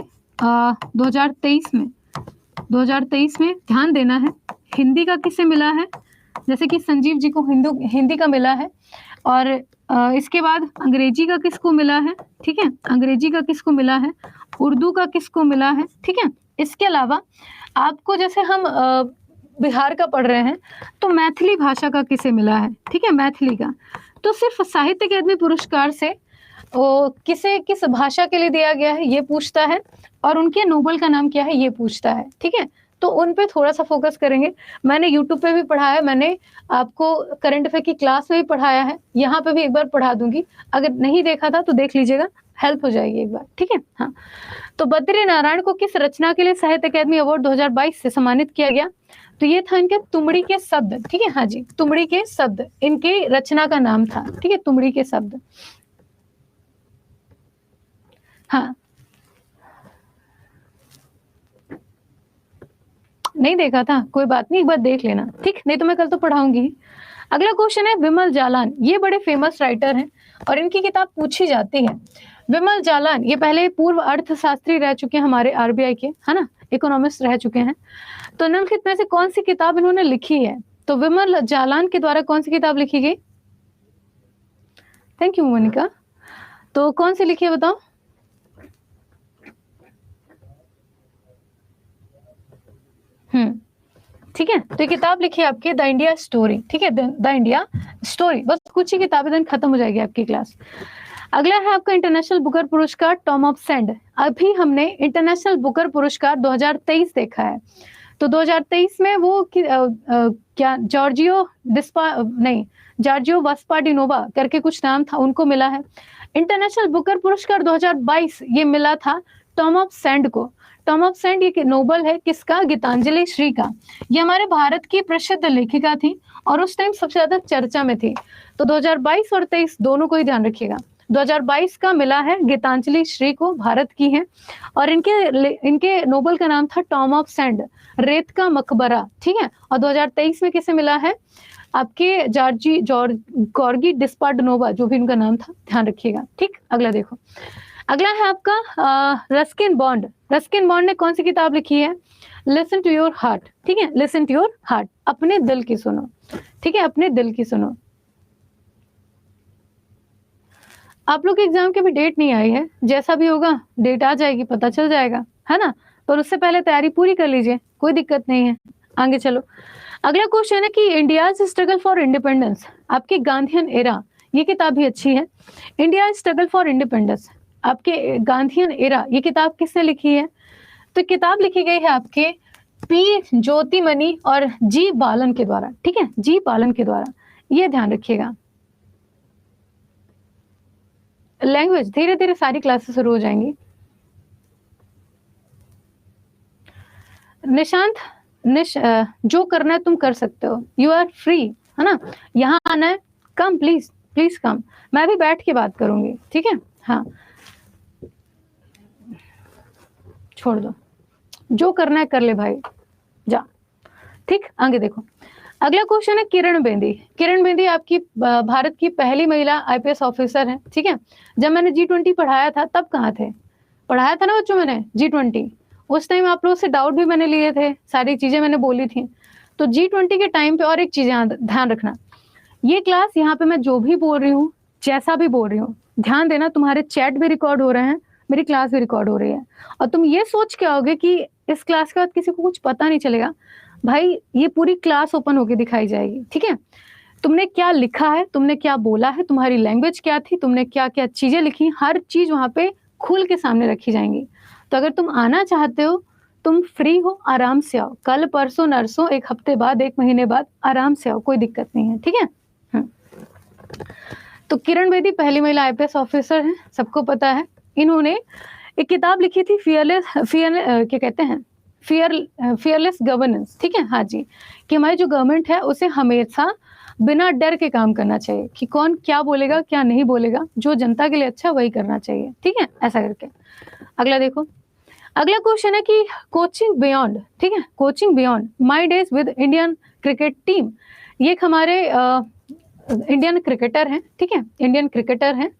2023 में ध्यान देना है, हिंदी का किसे मिला है, जैसे कि संजीव जी को हिंदी का मिला है, और इसके बाद अंग्रेजी का किसको मिला है, ठीक है, अंग्रेजी का किसको मिला है, उर्दू का किसको मिला है, ठीक है। इसके अलावा आपको, जैसे हम बिहार का पढ़ रहे हैं, तो मैथिली भाषा का किसे मिला है, ठीक है, मैथिली का। तो सिर्फ साहित्य अकादमी पुरस्कार से किसे किस भाषा के लिए दिया गया है ये पूछता है, और उनके नोबल का नाम क्या है ये पूछता है, ठीक है। तो उन पे थोड़ा सा फोकस करेंगे। मैंने यूट्यूब पे भी पढ़ाया है, मैंने आपको करंट अफेयर की क्लास में भी पढ़ाया है, यहाँ पे भी एक बार पढ़ा दूंगी, अगर नहीं देखा था तो देख लीजिएगा, हेल्प हो जाएगी एक बार, ठीक है। हाँ, तो बद्री नारायण को किस रचना के लिए साहित्य अकादमी अवार्ड 2022 से सम्मानित किया गया? तो ये था इनके तुमड़ी के शब्द, ठीक है। हाँ जी, तुमड़ी के शब्द इनके रचना का नाम था, ठीक है, तुमड़ी के शब्द। हाँ, नहीं देखा था, कोई बात नहीं, एक बार देख लेना, ठीक, नहीं तो मैं कल तो पढ़ाऊंगी। अगला क्वेश्चन है विमल जालान, ये बड़े फेमस राइटर हैं और इनकी किताब पूछी जाती है। विमल जालान, ये पहले पूर्व अर्थशास्त्री रह चुके हैं हमारे आरबीआई के, है ना, इकोनॉमिस्ट रह चुके हैं। तो निम्नलिखित में से कौन सी किताब इन्होंने लिखी है? तो विमल जालान के द्वारा कौन सी किताब लिखी गई? Thank you Monika. तो कौन सी लिखी है बताओ? ठीक है, तो ये किताब लिखी है आपके द इंडिया स्टोरी। ठीक है, द इंडिया स्टोरी। बस कुछ ही किताबें, दिन खत्म हो जाएगी आपकी क्लास। अगला है आपका इंटरनेशनल बुकर पुरस्कार टॉम ऑफ सेंड। अभी हमने इंटरनेशनल बुकर पुरस्कार 2023 देखा है। तो 2023 में वो क्या जॉर्जियो वास्पाडिनोवा करके कुछ नाम था, उनको मिला है। इंटरनेशनल बुकर पुरस्कार 2022 ये मिला था टॉम ऑफ सेंड को। टॉम ऑफ सेंड ये नोबल है किसका? गीतांजलि श्री का। ये हमारे भारत की प्रसिद्ध लेखिका थी और उस टाइम सबसे ज्यादा चर्चा में थी। तो 2022 और 23 दोनों को ही ध्यान रखिएगा। 2022 का मिला है गीतांजलि श्री को, भारत की है, और इनके नोबल का नाम था टॉम ऑफ सेंड, रेत का मकबरा। ठीक है, और 2023 में किसे मिला है? आपके गॉर्गी डिस्पार्डनोवा, जो भी इनका नाम था, ध्यान रखिएगा। ठीक, अगला देखो। अगला है आपका रस्किन बॉन्ड। रस्किन बॉन्ड ने कौन सी किताब लिखी है? Listen to your heart. ठीक है, लिसन टू योर हार्ट, अपने दिल की सुनो। ठीक है, अपने दिल की सुनो। आप लोग के एग्जाम की भी डेट नहीं आई है, जैसा भी होगा डेट आ जाएगी, पता चल जाएगा, है ना। पर उससे पहले तैयारी पूरी कर लीजिए, कोई दिक्कत नहीं है। आगे चलो। अगला क्वेश्चन है कि इंडिया स्ट्रगल फॉर इंडिपेंडेंस, आपकी गांधीयन एरा, ये किताब भी अच्छी है। इंडिया स्ट्रगल फॉर इंडिपेंडेंस, आपके गांधीयन एरा, ये किताब किसने लिखी है? तो किताब लिखी गई है आपके पी ज्योतिमणि और जी बालन के द्वारा। ठीक है, जी बालन के द्वारा, ये ध्यान रखिएगा। लैंग्वेज धीरे धीरे सारी क्लासेस शुरू हो जाएंगी। निशांत, जो करना है तुम कर सकते हो, यू आर फ्री, है ना। यहाँ आना है, कम प्लीज, प्लीज कम। मैं भी बैठ के बात करूंगी, ठीक है। हाँ, छोड़ दो, जो करना है कर ले भाई, जा। ठीक, आगे देखो। अगला क्वेश्चन है किरण बेदी। किरण बेदी आपकी भारत की पहली महिला आईपीएस ऑफिसर है। ठीक है, जब मैंने G20 पढ़ाया था तब कहाँ थे? पढ़ाया था ना बच्चों मैंने G20, उस टाइम आप लोगों से डाउट भी मैंने लिए थे, सारी चीजें मैंने बोली थी। तो G20 के टाइम पे और एक चीज ध्यान रखना, ये क्लास यहाँ पे मैं जो भी बोल रही हूँ, जैसा भी बोल रही हूँ, ध्यान देना, तुम्हारे चैट भी रिकॉर्ड हो रहे हैं, मेरी क्लास भी रिकॉर्ड हो रही है। और तुम ये सोच के आओगे कि इस क्लास के बाद किसी को कुछ पता नहीं चलेगा, भाई ये पूरी क्लास ओपन होके दिखाई जाएगी। ठीक है, तुमने क्या लिखा है, तुमने क्या बोला है, तुम्हारी लैंग्वेज क्या थी, तुमने क्या क्या चीजें लिखी, हर चीज वहां पे खुल के सामने रखी जाएंगी। तो अगर तुम आना चाहते हो, तुम फ्री हो, आराम से आओ, कल परसों नरसों, एक हफ्ते बाद, एक महीने बाद, आराम से आओ, कोई दिक्कत नहीं है। ठीक है। तो किरण बेदी पहली महिला आईपीएस ऑफिसर है, सबको पता है। इन्होंने एक किताब लिखी थी क्या कहते हैं, फियरलेस गवर्नेंस। ठीक है, हाँ जी, कि हमारी जो गवर्नमेंट है उसे हमेशा बिना डर के काम करना चाहिए, कि कौन क्या बोलेगा क्या नहीं बोलेगा, जो जनता के लिए अच्छा वही करना चाहिए। ठीक है, ऐसा करके। अगला देखो। अगला क्वेश्चन है कि कोचिंग बियॉन्ड। ठीक है, coaching beyond my days with Indian cricket team, ये एक हमारे इंडियन क्रिकेटर हैं। ठीक है, इंडियन क्रिकेटर हैं।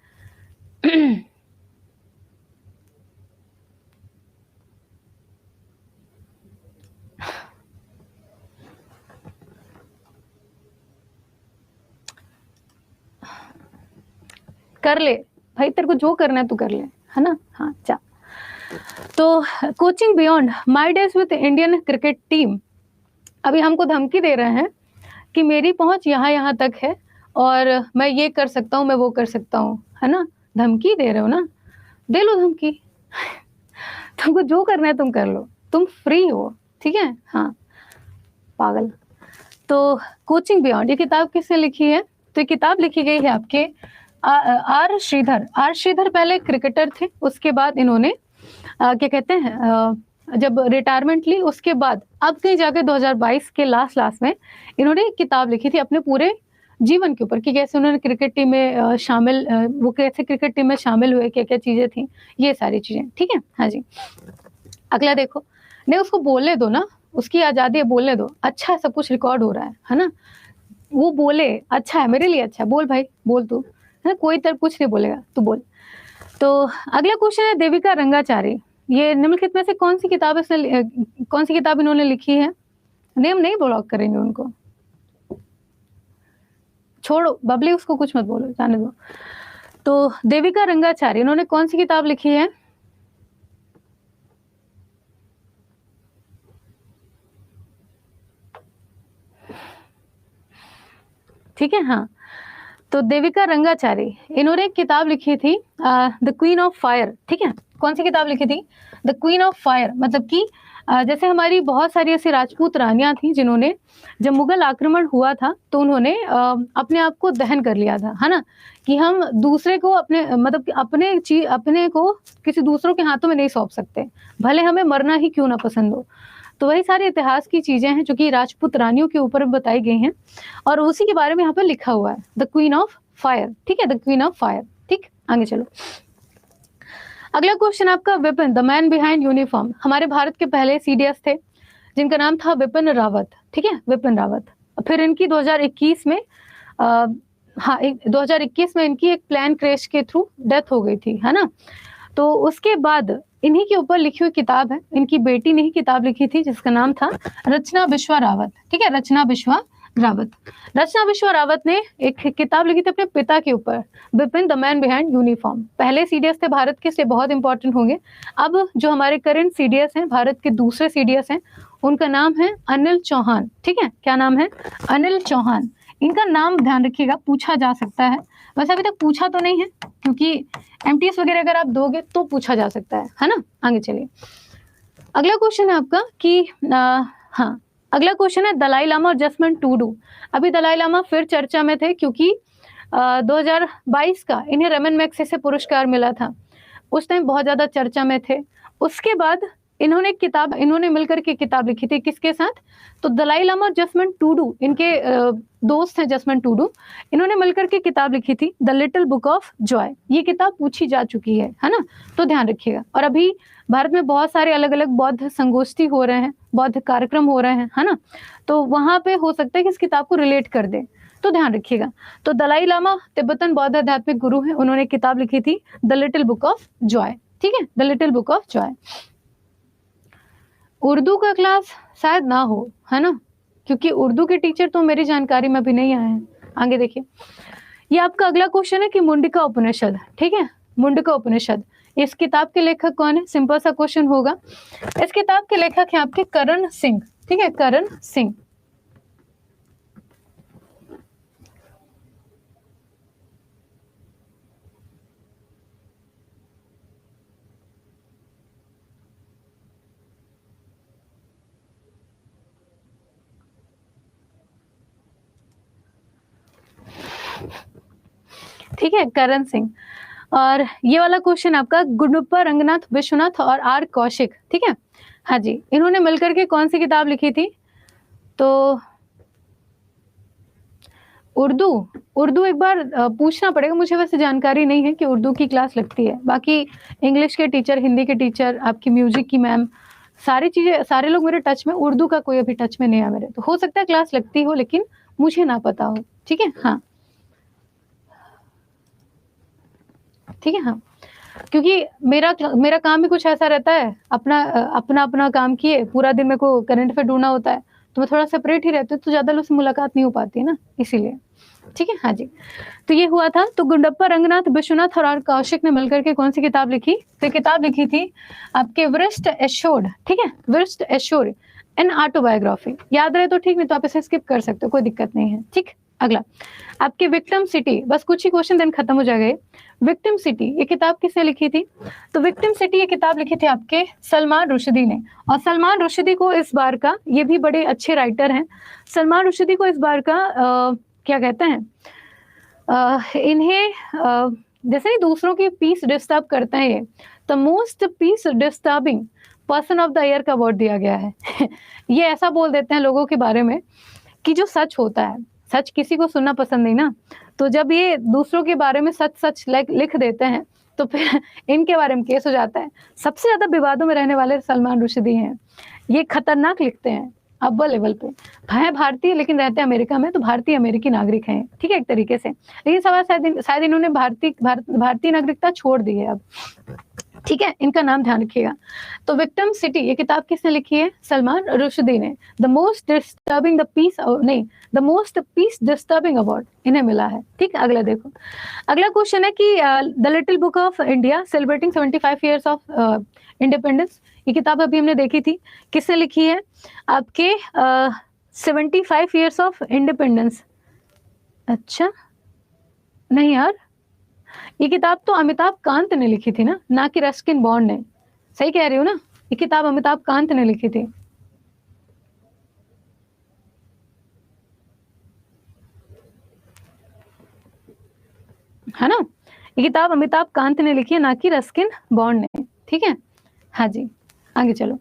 कर ले भाई, तेरे को जो करना है तू कर ले, है ना। हाँ, जा। तो coaching beyond my days with Indian cricket team, अभी हमको धमकी दे रहे हैं कि मेरी पहुंच यहाँ तक है और मैं ये कर सकता हूँ, मैं वो कर सकता हूँ, है ना। धमकी दे रहे हो ना, दे लो धमकी। तुमको जो करना है तुम कर लो, तुम फ्री हो। ठीक है, हाँ, पागल। तो कोचिंग बियॉन्ड, ये किताब किसने लिखी है? तो ये किताब लिखी गई है आपके आर श्रीधर पहले क्रिकेटर थे, उसके बाद इन्होंने क्या कहते हैं, जब रिटायरमेंट ली उसके बाद अब कहीं जाके 2022 के लास्ट में इन्होंने एक किताब लिखी थी अपने पूरे जीवन के ऊपर, कि कैसे उन्होंने क्रिकेट टीम में शामिल, वो कैसे क्रिकेट टीम में शामिल हुए, क्या क्या चीजें थी, ये सारी चीजें। ठीक है, हाँ जी। अगला देखो। नहीं, उसको बोलने दो ना, उसकी आजादी है, बोलने दो। अच्छा, सब कुछ रिकॉर्ड हो रहा है ना, वो बोले अच्छा है, मेरे लिए अच्छा है, बोल भाई, बोल तू, है, कोई तरफ कुछ नहीं बोलेगा, तू बोल। तो अगला क्वेश्चन है देविका रंगाचारी, ये निम्नलिखित में से कौन सी किताब इन्होंने लिखी है? नेम नहीं ब्लॉक करेंगे उनको, छोड़ो बबली, उसको कुछ मत बोलो, जाने दो। तो देविका रंगाचारी इन्होंने कौन सी किताब लिखी है? ठीक है, हाँ। तो देविका रंगाचारी इन्होंने एक किताब लिखी थी द क्वीन ऑफ फायर। ठीक है, कौन सी किताब लिखी थी? द क्वीन ऑफ फायर, मतलब कि जैसे हमारी बहुत सारी ऐसी राजपूत रानियां थी जिन्होंने, जब मुगल आक्रमण हुआ था तो उन्होंने अपने आप को दहन कर लिया था, है ना, कि हम दूसरे को अपने मतलब अपने को किसी दूसरों के हाथों में नहीं सौंप सकते, भले हमें मरना ही क्यों ना पसंद हो। तो वही सारी इतिहास की चीजें हैं जो कि राजपूत रानियों के ऊपर बताई गई हैं, और उसी के बारे में यहाँ पर लिखा हुआ है, द क्वीन ऑफ फायर। ठीक है, द क्वीन ऑफ फायर। ठीक, आगे चलो। अगला क्वेश्चन आपका Vipin, the man behind uniform. हमारे भारत के पहले सीडीएस थे जिनका नाम था विपिन रावत। ठीक है, विपिन रावत। फिर इनकी 2021 में 2021 में इनकी एक प्लेन क्रैश के थ्रू डेथ हो गई थी, है ना। तो उसके बाद इन्हीं के ऊपर लिखी हुई किताब है, इनकी बेटी ने ही किताब लिखी थी जिसका नाम था रचना बिश्वा रावत। ठीक है, रचना बिश्वा रावत। रचना बिश्वा रावत ने एक किताब लिखी थी अपने पिता के ऊपर, Vipin the man behind uniform. पहले सीडीएस थे भारत के, इसलिए बहुत इंपॉर्टेंट होंगे। अब जो हमारे करंट सीडीएस हैं, भारत के दूसरे सीडीएस हैं, उनका नाम है अनिल चौहान। ठीक है, क्या नाम है? अनिल चौहान। इनका नाम ध्यान रखिएगा, पूछा जा सकता है। वैसे अभी तक पूछा तो नहीं है, क्योंकि एमटीएस वगैरह अगर आप दोगे तो पूछा जा सकता है ना। आगे चलिए, अगला क्वेश्चन है आपका कि हाँ, अगला क्वेश्चन है दलाई लामा और जसवंत टूडू। अभी दलाई लामा फिर चर्चा में थे क्योंकि 2022 का इन्हें रमन मैग्सेसे पुरस्कार मिला था, उस टाइम बहुत ज्यादा चर्चा में थे। उसके बाद इन्होंने मिलकर के किताब लिखी थी, किसके साथ? तो दलाई लामा और जसवंत टूडू, इनके दोस्त हैं जसवंत टूडू, इन्होंने मिलकर के किताब लिखी थी the little book of Joy. ये किताब पूछी जा चुकी है ना, तो ध्यान रखिएगा। और अभी भारत में बहुत सारे अलग अलग बौद्ध संगोष्ठी हो रहे हैं, बौद्ध कार्यक्रम हो रहे हैं, है ना, तो वहां पे हो सकता है कि इस किताब को रिलेट कर दे, तो ध्यान रखिएगा। तो दलाई लामा तिब्बतन बौद्ध आध्यात्मिक गुरु हैं, उन्होंने किताब लिखी थी the little book of Joy. ठीक है, the little book of Joy. Urdu का क्लास शायद ना हो, है ना, क्योंकि उर्दू के टीचर तो मेरी जानकारी में अभी नहीं आए हैं। आगे देखिए, ये आपका अगला क्वेश्चन है कि मुंडका उपनिषद। ठीक है, मुंडका उपनिषद, इस किताब के लेखक कौन है? सिंपल सा क्वेश्चन होगा। इस किताब के लेखक हैं आपके करण सिंह। ठीक है, करण सिंह। ठीक है, करण सिंह। और ये वाला क्वेश्चन आपका गुंडप्पा रंगनाथ विश्वनाथ और आर कौशिक। ठीक है, हाँ जी, इन्होंने मिलकर के कौन सी किताब लिखी थी? तो उर्दू एक बार पूछना पड़ेगा, मुझे वैसे जानकारी नहीं है कि उर्दू की क्लास लगती है। बाकी इंग्लिश के टीचर, हिंदी के टीचर, आपकी म्यूजिक की मैम, सारी चीजें, सारे लोग मेरे टच में, उर्दू का कोई अभी टच में नहीं है मेरे, तो हो सकता है क्लास लगती हो लेकिन मुझे ना पता हो। ठीक है, हाँ, ठीक है, हाँ, क्योंकि मेरा काम भी कुछ ऐसा रहता है, अपना काम किए, पूरा दिन मेरे को करंट अफेयर ढूंढना होता है, तो मैं थोड़ा सेपरेट ही रहती हूँ, तो ज्यादा लोग से मुलाकात नहीं हो पाती है ना, इसीलिए। ठीक है, हाँ जी, तो ये हुआ था। तो गुंडप्पा रंगनाथ विश्वनाथ और आर कौशिक ने मिलकर के कौन सी किताब लिखी? तो किताब लिखी थी आपके वृष्ट एश्योर्ड। ठीक है, वृष्ट एश्योर्ड एन ऑटोबायोग्राफी। याद रहे तो ठीक, नहीं तो आप इसे स्किप कर सकते हो, कोई दिक्कत नहीं है। ठीक, अगला आपके विक्टिम सिटी, बस कुछ ही क्वेश्चन देन खत्म हो जाएगा। विक्टिम सिटी, ये किताब किसने लिखी थी? तो विक्टिम सिटी ये किताब लिखी थी आपके सलमान रुश्दी ने। और सलमान रुश्दी को इस बार का, ये भी बड़े अच्छे राइटर हैं, सलमान रुश्दी को इस बार का क्या कहते हैं, इन्हें जैसे दूसरों की पीस डिस्टर्ब करते हैं, ये the most peace disturbing person of the year का अवार्ड दिया गया है। ये ऐसा बोल देते हैं लोगों के बारे में कि जो सच होता है, सच किसी को सुनना पसंद नहीं ना, तो जब ये दूसरों के बारे में सच लिख देते हैं तो फिर इनके बारे में केस हो जाता है। सबसे ज्यादा विवादों में रहने वाले सलमान रुश्दी हैं, ये खतरनाक लिखते हैं। अव्वल लेवल पे है भारतीय लेकिन रहते अमेरिका में, तो भारतीय अमेरिकी नागरिक हैं, ठीक है, एक तरीके से। लेकिन सवाल शायद इन्होंने भारतीय नागरिकता छोड़ दी है अब, ठीक है, इनका नाम ध्यान रखिएगा। तो विक्टिम सिटी ये किताब किसने लिखी है? सलमान रुश्दी ने। द मोस्ट डिस्टर्बिंग अवार्ड इन्हें मिला है, ठीक है। अगला देखो, अगला क्वेश्चन है कि the little book of India celebrating 75 years of independence, ये किताब अभी हमने देखी थी, किसने लिखी है? आपके 75 ईयर्स ऑफ इंडिपेंडेंस, अच्छा नहीं यार, ये किताब तो अमिताभ कांत ने लिखी थी ना कि रस्किन बॉन्ड ने। सही कह रही हूँ ना? ये किताब अमिताभ कांत ने लिखी थी। है ना? ये किताब अमिताभ कांत ने लिखी है, ना कि रस्किन बॉन्ड ने, ठीक है। हाँ जी, आगे चलो।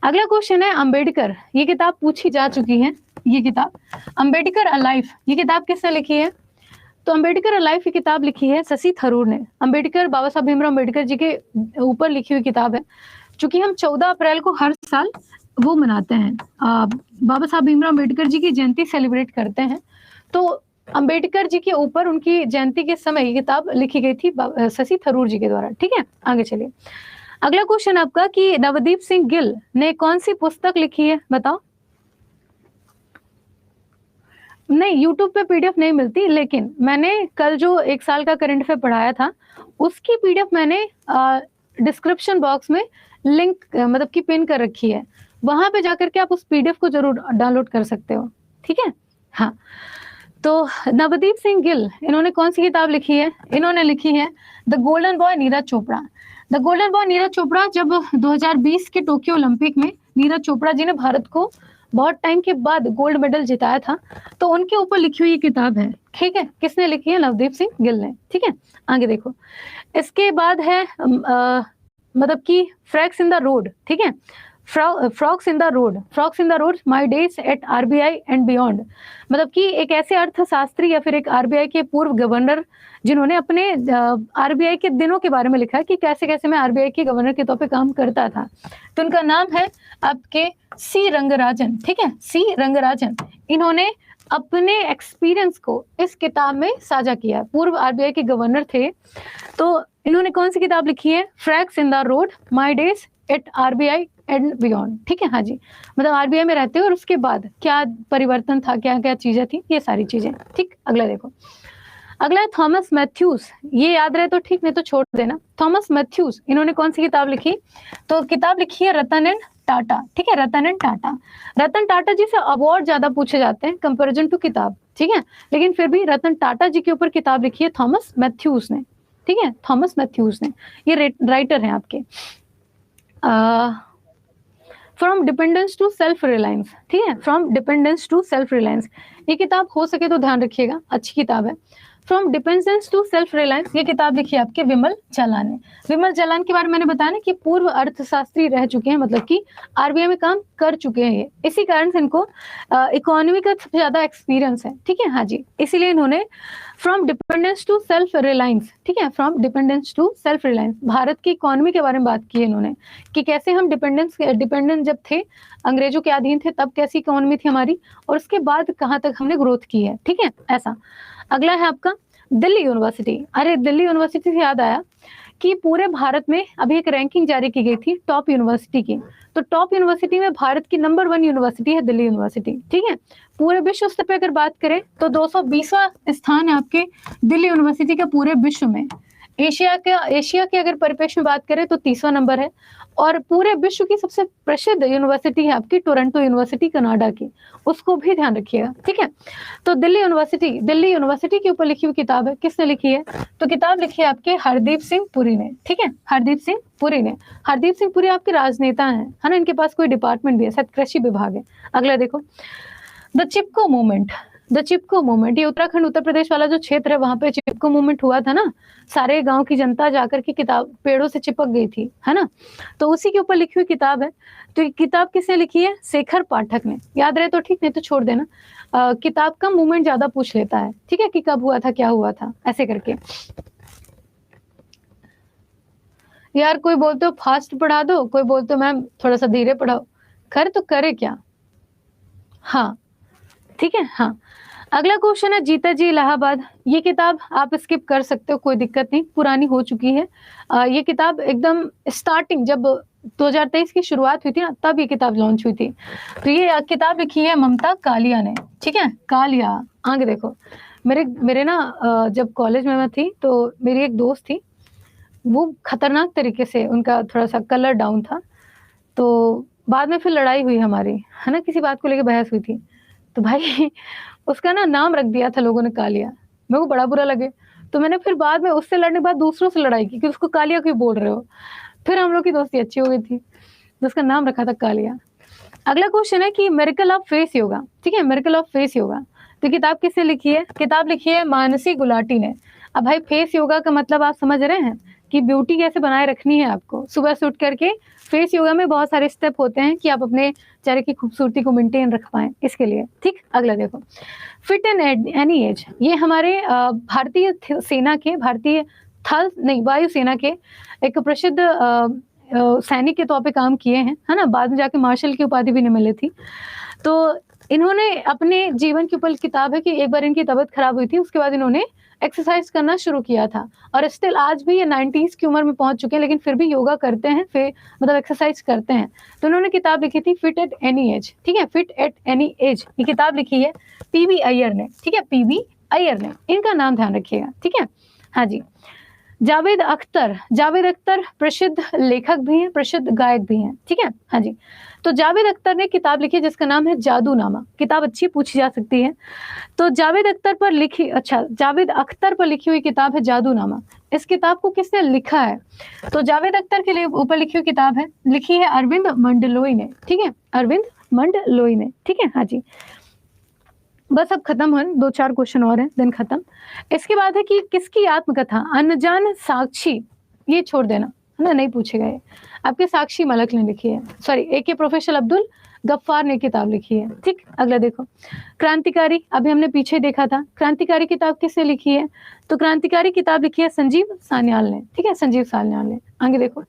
अगला क्वेश्चन है अंबेडकर, ये किताब पूछी जा चुकी है। ये किताब अंबेडकर अलाइव, ये किताब किसने लिखी है? तो अंबेडकर अलाइव की किताब लिखी है शशि थरूर ने। अंबेडकर बाबा साहब भीमराव अंबेडकर जी के ऊपर लिखी हुई किताब है। चूंकि हम 14 अप्रैल को हर साल वो मनाते हैं, बाबा साहब भीमराव अंबेडकर जी की जयंती सेलिब्रेट करते हैं, तो अंबेडकर जी के ऊपर उनकी जयंती के समय ये किताब लिखी गई थी शशि थरूर जी के द्वारा, ठीक है। आगे चलिए, अगला क्वेश्चन आपका कि नवदीप सिंह गिल ने कौन सी पुस्तक लिखी है, बताओ। नहीं, YouTube पे PDF नहीं मिलती, लेकिन मैंने कल जो 1 साल का करंट अफेयर पढ़ाया था उसकी PDF मैंने डिस्क्रिप्शन बॉक्स में लिंक मतलब कि पिन कर रखी है, वहां पे जाकर के आप उस PDF को जरूर डाउनलोड कर सकते हो, ठीक है। हाँ, तो नवदीप सिंह गिल इन्होंने कौन सी किताब लिखी है? इन्होंने लिखी है the golden boy Neeraj Chopra. The golden boy Neeraj Chopra, जब 2020 के टोक्यो ओलंपिक में नीरज चोपड़ा जी ने भारत को बहुत टाइम के बाद गोल्ड मेडल जिताया था, तो उनके ऊपर लिखी हुई किताब है, ठीक है। किसने लिखी है? नवदीप सिंह गिल ने, ठीक है। आगे देखो, इसके बाद है मतलब कि फ्रैक्स इन द रोड, ठीक है। Frocks in the road my days at RBI and beyond, मतलब कि एक ऐसे अर्थशास्त्री या फिर एक RBI के पूर्व गवर्नर जिन्होंने अपने RBI के दिनों के बारे में लिखा है कि कैसे कैसे मैं RBI के गवर्नर के तौर पे काम करता था, तो उनका नाम है आपके सी रंगराजन, ठीक है, सी रंगराजन। इन्होंने अपने एक्सपीरियंस को इस किताब में साझा किया। पूर्व RBI के गवर्नर थे, तो इन्होंने कौन सी किताब लिखी है? Forks in the road my days at RBI and beyond, ठीक है। हाँ जी, मतलब RBI में रहते हो और उसके बाद क्या परिवर्तन था, क्या क्या चीजें थी, ये सारी चीजें, ठीक। अगला देखो, अगला है थॉमस मैथ्यूज, ये याद रहे तो ठीक, नहीं तो छोड़ देना। थॉमस मैथ्यूज इन्होंने कौन सी किताब लिखी? तो किताब लिखी है रतन एंड टाटा, ठीक है, रतन एंड टाटा। रतन टाटा जी से अवार्ड ज्यादा पूछे जाते हैं कंपैरिजन टू किताब, ठीक है, लेकिन फिर भी रतन टाटा जी के ऊपर किताब लिखी है थॉमस मैथ्यूज ने, ठीक है, थॉमस मैथ्यूज ने। ये राइटर हैं आपके। From dependence to self reliance, ठीक है, from dependence to self reliance, ये किताब हो सके तो ध्यान रखिएगा, अच्छी किताब है। From dependence to self reliance, ये किताब लिखी है आपके विमल जालान ने। विमल जालान के बारे में मैंने बताया ना कि पूर्व अर्थशास्त्री रह चुके हैं, मतलब कि RBI में काम कर चुके हैं ये, इसी कारण से इनको इकोनॉमी का सबसे ज्यादा एक्सपीरियंस है, ठीक है। हाँ जी, इसीलिए इन्होंने from dependence to self reliance, ठीक है, from dependence to self reliance, Bharat की इकोनॉमी के बारे में बात की है इन्होंने कि कैसे हम डिपेंडेंट जब थे, अंग्रेजों के अधीन थे, तब कैसी इकोनॉमी थी हमारी, और उसके बाद कहाँ तक हमने ग्रोथ की है, ठीक है, ऐसा। अगला है आपका दिल्ली यूनिवर्सिटी। अरे दिल्ली यूनिवर्सिटी से याद आया कि पूरे भारत में अभी एक रैंकिंग जारी की गई थी टॉप यूनिवर्सिटी की, तो टॉप यूनिवर्सिटी में भारत की नंबर 1 यूनिवर्सिटी है दिल्ली यूनिवर्सिटी, ठीक है। पूरे विश्व स्तर पे अगर बात करें तो 220वां स्थान है आपके दिल्ली यूनिवर्सिटी का पूरे विश्व में। एशिया के अगर परिप्रेक्ष्य में बात करें तो 30वां नंबर है, और पूरे विश्व की सबसे प्रसिद्ध यूनिवर्सिटी है आपकी टोरंटो यूनिवर्सिटी कनाडा की, उसको भी ध्यान रखिएगा, ठीक है। तो दिल्ली यूनिवर्सिटी के ऊपर लिखी हुई किताब है, किसने लिखी है? तो किताब लिखी है आपके हरदीप सिंह पुरी ने, ठीक है, हरदीप सिंह पुरी ने। हरदीप सिंह पुरी आपके राजनेता हैं, है ना, इनके पास कोई डिपार्टमेंट भी है, शायद कृषि विभाग है। अगला देखो, द चिपको मूवमेंट, ये उत्तराखंड उत्तर प्रदेश वाला जो क्षेत्र है, वहां पे चिपको मूवमेंट हुआ था ना, सारे गांव की जनता जाकर के किताब पेड़ों से चिपक गई थी, है ना, तो उसी के ऊपर लिखी हुई किताब है। तो ये किताब किसने लिखी है? शेखर पाठक ने। याद रहे तो ठीक, नहीं तो छोड़ देना। किताब का मूवमेंट ज्यादा पूछ लेता है, ठीक है, कि कब हुआ था, क्या हुआ था, ऐसे करके। यार कोई बोलते हो फास्ट पढ़ा दो, कोई बोलते हो मैम थोड़ा सा धीरे पढ़ाओ, खैर तो करे क्या। हाँ, ठीक है, हाँ। अगला क्वेश्चन है जीता जी इलाहाबाद। ये किताब आप स्किप कर सकते हो, कोई दिक्कत नहीं, पुरानी हो चुकी है। ये किताब एकदम स्टार्टिंग जब 2023 की शुरुआत हुई थी ना, तब ये किताब लॉन्च हुई थी। तो ये किताब लिखी है ममता कालिया ने, ठीक है, कालिया। आगे देखो, मेरे ना जब कॉलेज में मैं थी तो मेरी एक दोस्त थी, वो खतरनाक तरीके से उनका थोड़ा-सा कलर डाउन था। तो बाद में फिर लड़ाई हुई हमारी, है ना, किसी बात को लेके बहस हुई थी। तो भाई उसका ना नाम रख दिया था लोगों ने कालिया, मेरे को बड़ा बुरा लगे। तो मैंने फिर बाद में उससे लड़ने के बाद दूसरों से लड़ाई की कि उसको कालिया क्यों बोल रहे हो? फिर हम लोग की दोस्ती अच्छी हो गई थी, तो उसका नाम रखा था कालिया। अगला क्वेश्चन है कि मिरेकल ऑफ फेस योगा, ठीक है, मिरेकल ऑफ फेस योगा। तो किताब किसने लिखी है? किताब लिखी है मानसी गुलाटी ने। अब भाई फेस योगा का मतलब आप समझ रहे हैं कि ब्यूटी कैसे बनाए रखनी है आपको। सुबह से उठ करके फेस योगा में बहुत सारे स्टेप होते हैं कि आप अपने चेहरे की खूबसूरती को मेंटेन रख पाएं, इसके लिए, ठीक। अगला देखो, फिट इन एनी एज। ये हमारे भारतीय सेना के, भारतीय थल नहीं वायुसेना के एक प्रसिद्ध सैनिक के तौर पे काम किए हैं, है ना, बाद में जाके मार्शल की उपाधि भी इन्हें मिली थी। तो इन्होंने अपने जीवन के ऊपर किताब है कि एक बार इनकी तबीयत खराब हुई थी, उसके बाद इन्होंने एक्सरसाइज करना शुरू किया था और स्टिल आज भी ये 90s की उम्र में पहुंच चुके हैं, लेकिन फिर भी योगा करते हैं, फिर मतलब एक्सरसाइज करते हैं। तो उन्होंने किताब लिखी थी फिट एट एनी एज, ठीक है, फिट एट एनी एज। ये किताब लिखी है पीवी अय्यर ने, ठीक है, पीवी अय्यर ने, इनका नाम ध्यान रखिएगा, ठीक है। हाँ जी, जावेद अख्तर। जावेद अख्तर प्रसिद्ध लेखक भी हैं, प्रसिद्ध गायक भी हैं, ठीक है। हाँ जी, तो जावेद अख्तर ने किताब लिखी है जिसका नाम है जादूनामा। किताब अच्छी पूछी जा सकती है। तो जावेद अख्तर पर लिखी, अच्छा, जावेद अख्तर पर लिखी हुई किताब है जादूनामा। इस किताब को किसने लिखा है? तो जावेद अख्तर के लिए ऊपर लिखी हुई किताब है, लिखी है अरविंद मंडलोई ने, ठीक है, अरविंद मंडलोई ने, ठीक है। हाँ जी, बस अब खत्म है, 2-4 क्वेश्चन और हैं, दिन खत्म। इसके बाद है कि किसकी आत्मकथा? अनजान साक्षी, ये छोड़ देना, है ना, नहीं पूछेगा ये। आपके साक्षी मलक ने लिखी है, sorry, AK professor Abdul Gaffar ने किताब लिखी है, ठीक। अगला देखो, क्रांतिकारी, अभी हमने पीछे देखा था, क्रांतिकारी किताब किसने लिखी है? तो क्रांतिकारी किताब लिखी है संजीव सान्याल ने, ठीक है, संजीव सान्याल ने। आगे देखो,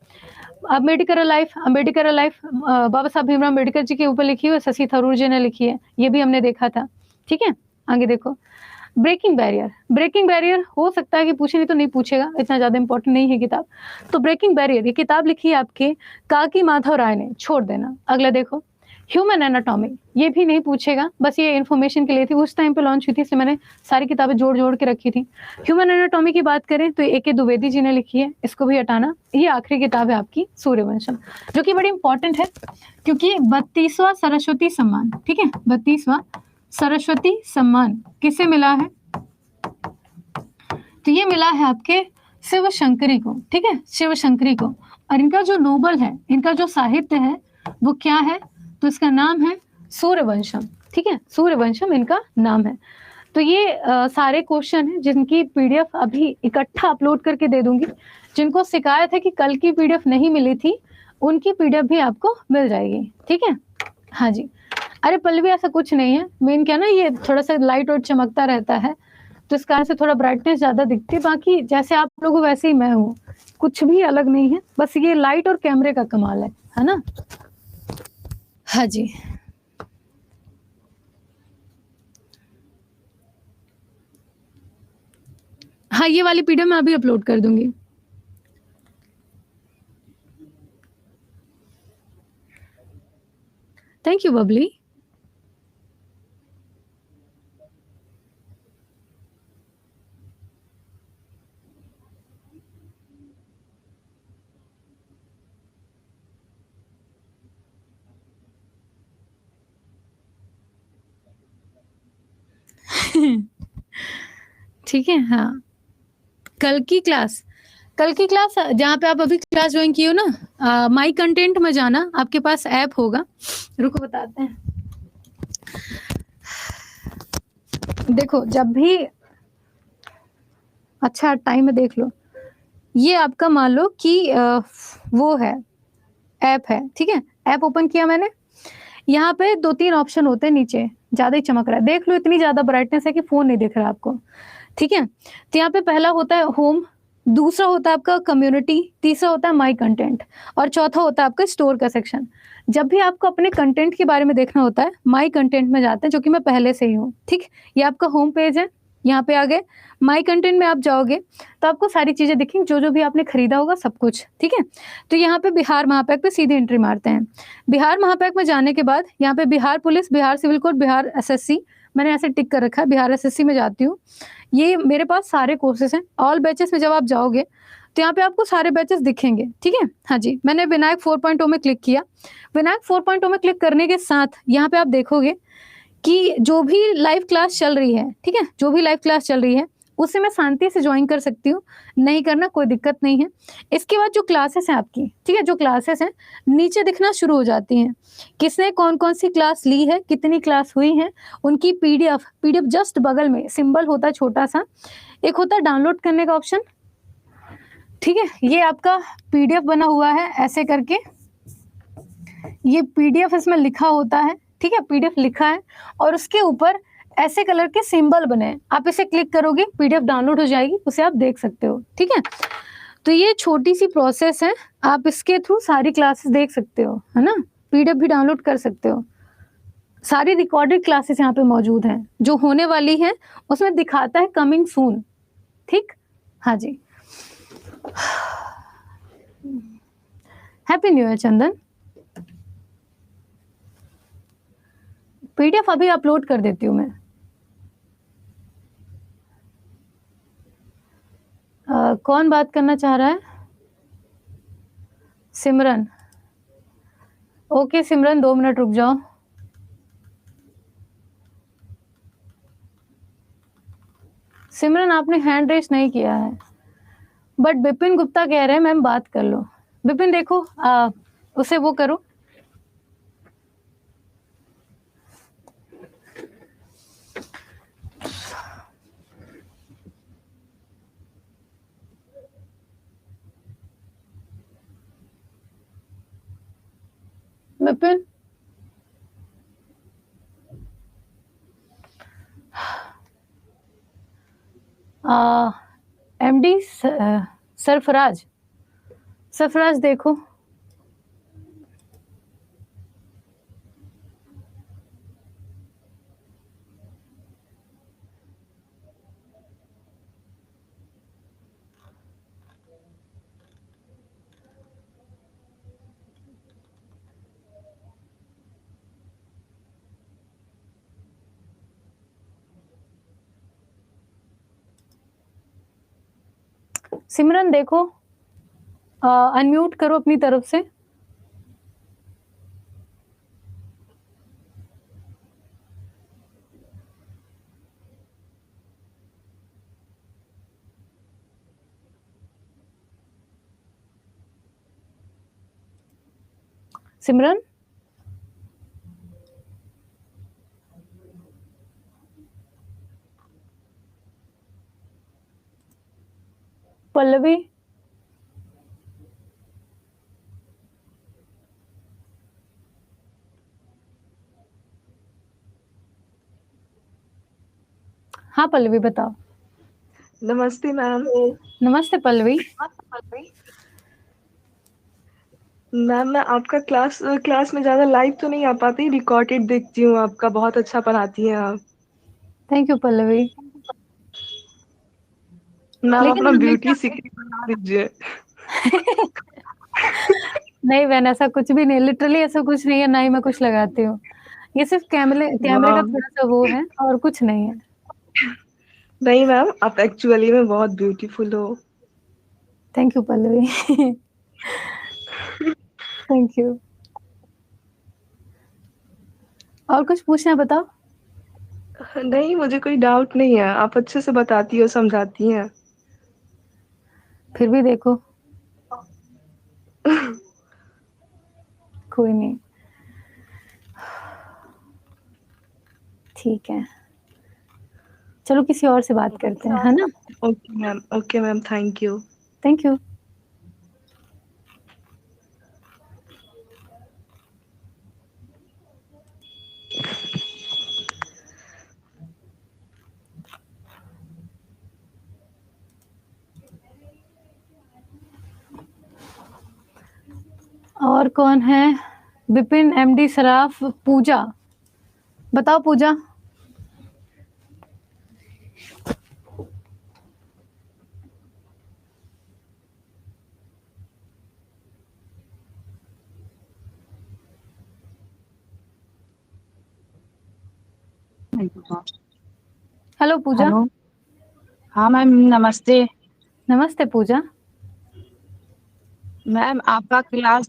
अम्बेडकर लाइफ, अम्बेडकर लाइफ बाबा साहब भीमराव अम्बेडकर जी के ऊपर लिखी हुई शशि थरूर जी ने लिखी है, ये भी हमने देखा था, ठीक है। आगे देखो, ब्रेकिंग बैरियर। ब्रेकिंग बैरियर हो सकता है कि पूछे, नहीं तो नहीं पूछेगा, इतना ज्यादा इंपॉर्टेंट नहीं है किताब। तो ब्रेकिंग बैरियर ये किताब लिखी है आपके काकी माधव राय ने, छोड़ देना। अगला देखो, ह्यूमन एनाटॉमी, ये भी नहीं पूछेगा, बस ये इन्फॉर्मेशन के लिए थी, उस टाइम पे लॉन्च हुई थी, इसलिए मैंने सारी किताबें जोड़ जोड़ के रखी थी। ह्यूमन एनाटॉमी की बात करें तो AK द्विवेदी जी ने लिखी है, इसको भी हटाना। ये आखिरी किताब है आपकी सूर्यवंशम, जो कि बड़ी इंपॉर्टेंट है क्योंकि 32वां सरस्वती सम्मान, ठीक है, 32वां सरस्वती सम्मान किसे मिला है? तो ये मिला है आपके शिव शंकरी को, ठीक है, शिव शंकरी को। और इनका जो नोबल है, इनका जो साहित्य है वो क्या है? तो इसका नाम है सूर्यवंशम, ठीक है, सूर्यवंशम इनका नाम है। तो ये सारे क्वेश्चन हैं जिनकी PDF अभी इकट्ठा अपलोड करके दे दूंगी। जिनको शिकायत है कि कल की PDF नहीं मिली थी, उनकी PDF भी आपको मिल जाएगी, ठीक है। हाँ जी, अरे पल्लवी ऐसा कुछ नहीं है, मेन क्या ना, ये थोड़ा सा लाइट और चमकता रहता है, तो इस कारण से थोड़ा ब्राइटनेस ज्यादा दिखती है। बाकी जैसे आप लोग वैसे ही मैं हूँ, कुछ भी अलग नहीं है, बस ये लाइट और कैमरे का कमाल है ना। हाँ जी, हाँ, ये वाली PDF मैं अभी अपलोड कर दूंगी। Thank you Babli. ठीक है, हाँ, कल की क्लास जहाँ पे आप अभी क्लास ज्वाइन किए हो ना, माई कंटेंट में जाना, आपके पास ऐप होगा, रुको बताते हैं। देखो, जब भी अच्छा टाइम में देख लो, ये आपका मान लो कि वो है, ऐप है, ठीक है। ऐप ओपन किया मैंने, यहाँ पे 2-3 ऑप्शन होते हैं नीचे, ज्यादा ही चमक रहा है, देख लो, इतनी ज्यादा ब्राइटनेस है कि फोन नहीं दिख रहा आपको, ठीक है। तो यहाँ पे पहला होता है होम, दूसरा होता है आपका कम्युनिटी, तीसरा होता है माय कंटेंट और चौथा होता है आपका स्टोर का सेक्शन। जब भी आपको अपने कंटेंट के बारे में देखना होता है, माय कंटेंट में जाते हैं, जो कि मैं पहले से ही हूँ, ठीक? ये आपका होम पेज है, यहाँ पे आ गए। माय कंटेंट में आप जाओगे, तो आपको सारी चीज़ें दिखेंगी, जो-जो भी आपने खरीदा होगा सब कुछ, ठीक है? तो यहाँ पे बिहार महापैक पे सीधी एंट्री मारते हैं। बिहार महापैक में जाने के बाद यहाँ पे Bihar police, Bihar civil code, Bihar SSC, मैंने ऐसे टिक कर रखा है, बिहार एसएससी में जाती हूँ। ये मेरे पास सारे कोर्सेज़ हैं। ऑल बैचेस में जब आप जाओगे, तो यहाँ पे आपको सारे बैचेस दिखेंगे, ठीक है? हाँ जी, मैंने विनायक 4.0 में क्लिक किया। विनायक 4.0 में क्लिक करने के साथ यहाँ पे आप देखोगे कि जो भी लाइव क्लास चल रही है, ठीक है? जो भी लाइव क्लास चल रही है, उसे मैं शांति से जॉइन कर सकती हूँ, नहीं करना कोई दिक्कत नहीं है। इसके बाद जो क्लासेस हैं आपकी, ठीक है? जो क्लासेस हैं, नीचे दिखना शुरू हो जाती हैं। किसने कौन-कौन सी क्लास ली है, कितनी क्लास हुई हैं, उनकी पीडीएफ जस्ट बगल में सिंबल होता है छोटा-सा, एक होता है डाउनलोड करने का ऑप्शन, ठीक है? ये आपका पीडीएफ बना हुआ है ऐसे करके, ये पीडीएफ इसमें लिखा होता है, ठीक है? पीडीएफ लिखा है और उसके ऊपर ऐसे कलर के सिंबल बने हैं। आप इसे क्लिक करोगे, पीडीएफ डाउनलोड हो जाएगी, उसे आप देख सकते हो, ठीक है? तो ये छोटी-सी प्रोसेस है, आप इसके थ्रू सारी क्लासेस देख सकते हो, है ना? पीडीएफ भी डाउनलोड कर सकते हो। सारी रिकॉर्डेड क्लासेस यहाँ पे मौजूद हैं, जो होने वाली हैं, उसमें दिखाता है कमिंग सून, ठीक? हाँ जी। हैप्पी न्यू ईयर चंदन। पीडीएफ अभी अपलोड कर देती हूँ मैं। कौन बात करना चाह रहा है? सिमरन। ओके सिमरन, 2 मिनट रुक जाओ। सिमरन आपने हैंड रेस नहीं किया है, बट विपिन गुप्ता कह रहे हैं मैम बात कर लो। विपिन देखो, उसे वो करो। विपिन, एमडी सरफराज, सरफराज देखो। सिमरन देखो, अनम्यूट करो अपनी तरफ से। सिमरन, पल्लवी, हाँ पल्लवी बताओ। नमस्ते मैम। नमस्ते पल्लवी। मैम मैं आपका क्लास में ज़्यादा लाइव तो नहीं आ पाती, रिकॉर्डेड देखती हूँ आपका, बहुत अच्छा पढ़ाती हैं आप। Thank you Pallavi. मैम लेकिन अपना ब्यूटी हमेशा सीक्रेट बता दीजिए। नहीं बहन, ऐसा कुछ भी नहीं, लिटरली ऐसा कुछ नहीं है, ना ही मैं कुछ लगाती हूँ। ये सिर्फ कैमरे का वाह। थोड़ा-सा वो है और कुछ नहीं है। नहीं मैम, आप एक्चुअली में बहुत ब्यूटीफुल हो। Thank you Pallavi. Thank you. और कुछ पूछना है बताओ? नहीं, मुझे कोई डाउट नहीं है, आप अच्छे से बताती हो, समझाती हैं। फिर भी देखो। कोई नहीं। ठीक है। चलो किसी और से बात करते हैं, है ना? Okay ma'am, thank you. Thank you. और कौन है? विपिन, एमडी सराफ, पूजा। बताओ पूजा। हेलो पूजा। हेलो। हाँ मैम, नमस्ते। नमस्ते पूजा। मैम आपका क्लास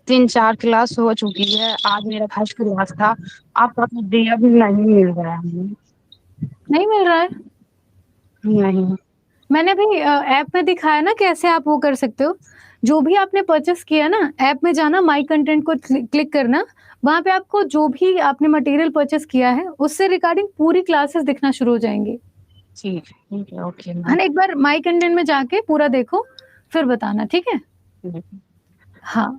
3-4 क्लास हो चुकी है, आज मेरा फर्स्ट क्लास था। आपका पीडीएफ नहीं मिल रहा है हमें। नहीं मिल रहा है? नहीं। मैंने अभी ऐप में दिखाया ना कैसे आप वो कर सकते हो। जो भी आपने परचेस किया ना, ऐप में जाना, माई कंटेंट को क्लिक करना, वहाँ पे आपको जो भी आपने मटेरियल परचेस किया है उससे रिगार्डिंग पूरी क्लासेस दिखना शुरू हो जाएंगी। ठीक है, ओके है मैम। ना, एक बार माई कंटेंट में जाके पूरा देखो, फिर बताना, ठीक है? हाँ।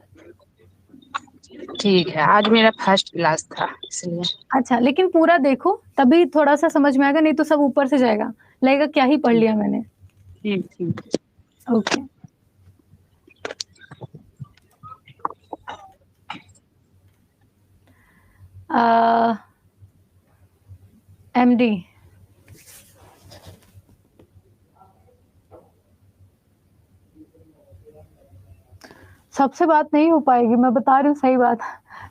ठीक है, आज मेरा फर्स्ट क्लास था इसलिए। अच्छा, लेकिन पूरा देखो तभी थोड़ा सा समझ में आएगा, नहीं तो सब ऊपर से जाएगा, लगेगा क्या ही पढ़ लिया मैंने। ठीक ठीक। ओके। एमडी। सबसे बात नहीं हो पाएगी, मैं बता रही हूँ सही बात,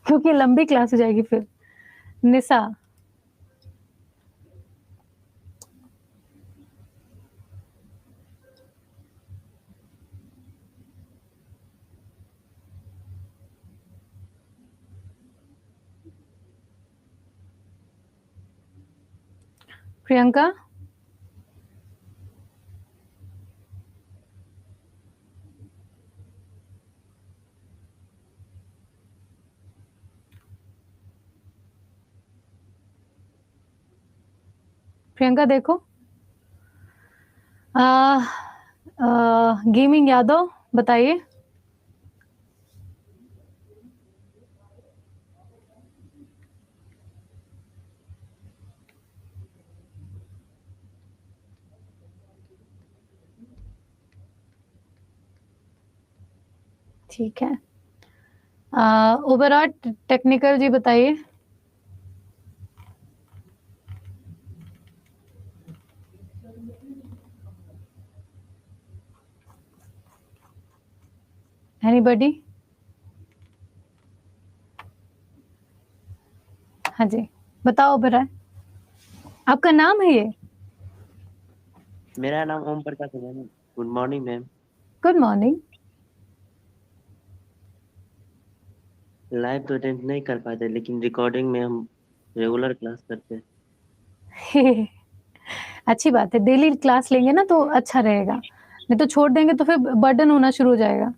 क्योंकि लंबी क्लास हो जाएगी फिर। निशा। प्रियंका। प्रियंका देखो। गेमिंग यादव, बताइए। ठीक है। ओबेरॉय टेक्निकल जी, बताइए। एनीबॉडी? हाँ जी, बताओ ओबेरॉय। आपका नाम है ये? मेरा नाम ओम प्रकाश है ma'am. Good morning ma'am. Good morning. Live तो अटेंड नहीं कर पाते, लेकिन रिकॉर्डिंग में हम रेगुलर क्लास करते हैं। अच्छी बात है, डेली क्लास लेंगे ना तो अच्छा रहेगा, नहीं तो छोड़ देंगे तो फिर बर्डन होना शुरू हो जाएगा।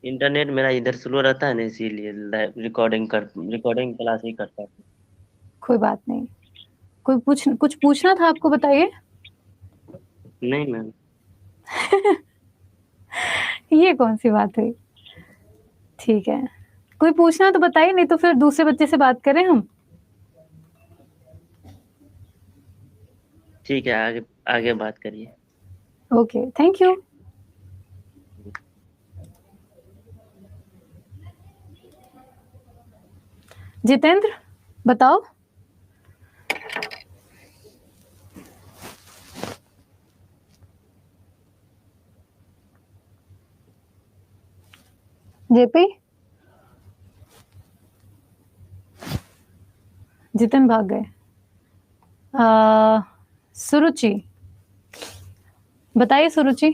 इंटरनेट मेरा इधर स्लो रहता है ना, इसीलिए लाइव रिकॉर्डिंग क्लास ही कर पाते। कोई बात नहीं। कुछ पूछना था आपको, बताइए। नहीं मैम। ये कौन सी बात हुई? ठीक है, कोई पूछना तो बताइए, नहीं तो फिर दूसरे बच्चे से बात करें हम। ठीक है, आगे आगे बात करिए। Okay, thank you. जितेंद्र, बताओ। जेपी। जितिन भाग गए। सुरुचि, बताइए सुरुचि।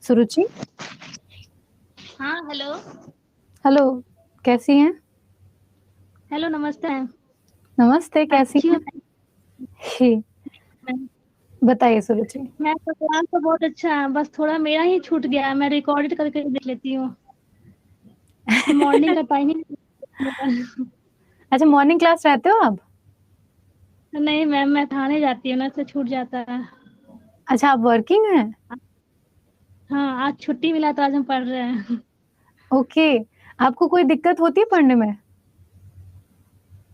सुरुचि। हाँ हेलो। हेलो, कैसी हैं? हेलो नमस्ते मैम। नमस्ते, कैसी अच्छी हैं? हूँ ही, मैम। बताइए सुरुचि। मैं तो क्लास तो बहुत अच्छा है, बस थोड़ा मेरा ही छूट गया है, मैं रिकॉर्डेड करके देख लेती हूँ। मॉर्निंग का टाइम ही नहीं। अच्छा, मॉर्निंग क्लास रहते हो आप? नहीं मैम, मैं थाने जाती हूँ ना, तो छूट जाता है। अच्छा, आप वर्किंग हैं? हाँ आज छुट्टी मिला तो आज हम पढ़ रहे हैं। ओके। आपको कोई दिक्कत होती है पढ़ने में?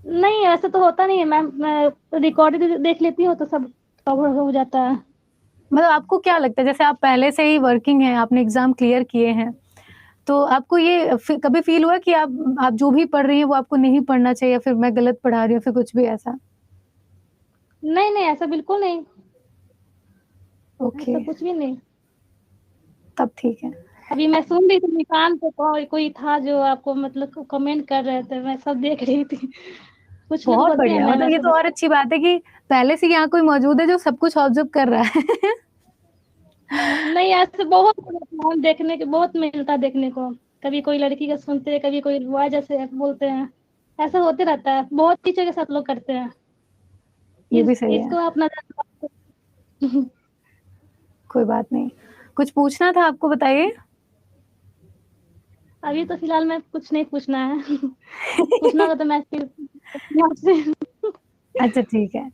नहीं ऐसा तो होता नहीं है मैम, मैं रिकॉर्डिंग देख लेती हूँ तो सब कवर हो जाता है। मतलब आपको क्या लगता है, जैसे आप पहले से ही वर्किंग हैं, आपने एग्ज़ाम क्लियर किए हैं, तो आपको ये कभी फ़ील हुआ कि आप जो भी पढ़ रही हैं वो आपको नहीं पढ़ना चाहिए, या फिर मैं गलत पढ़ा रही हूँ, फिर कुछ भी ऐसा? नहीं नहीं ऐसा बिल्कुल नहीं, ओके, ऐसा कुछ भी नहीं। तब ठीक है। अभी मैं सुन रही थी निकाल पे कोई था जो आपको मतलब कमेंट कर रहे थे, मैं सब देख रही थी। कुछ लोग बहुत बोलते हैं बढ़िया, मैम मतलब ये ऐसा तो और अच्छी बात है कि पहले से यहाँ कोई मौजूद है जो सब कुछ ऑब्ज़र्व कर रहा है। नहीं ऐसे बहुत मैम देखने के बहुत मिलता देखने को, कभी कोई लड़की का सुनते हैं, कभी कोई बॉय जैसे बोलते हैं, ऐसा होते रहता है, बहुत टीचर के साथ लोग करते हैं। ये भी सही है, इसको आप नजर कोई बात नहीं। कुछ पूछना था आपको, बताइए? अभी तो फिलहाल मैं कुछ नहीं पूछना है। पूछना होगा तो मैं फिर आपसे। अच्छा ठीक है।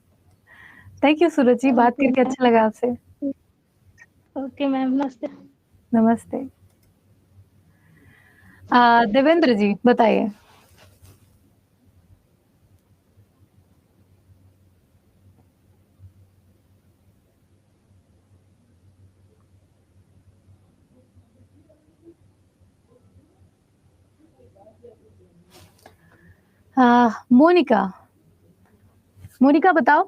थैंक यू सूरज जी, बात ओके करके मैम, अच्छा लगा आपसे। ओके मैम, नमस्ते। नमस्ते। देवेंद्र जी बताइए। मोनिका, मोनिका बताओ।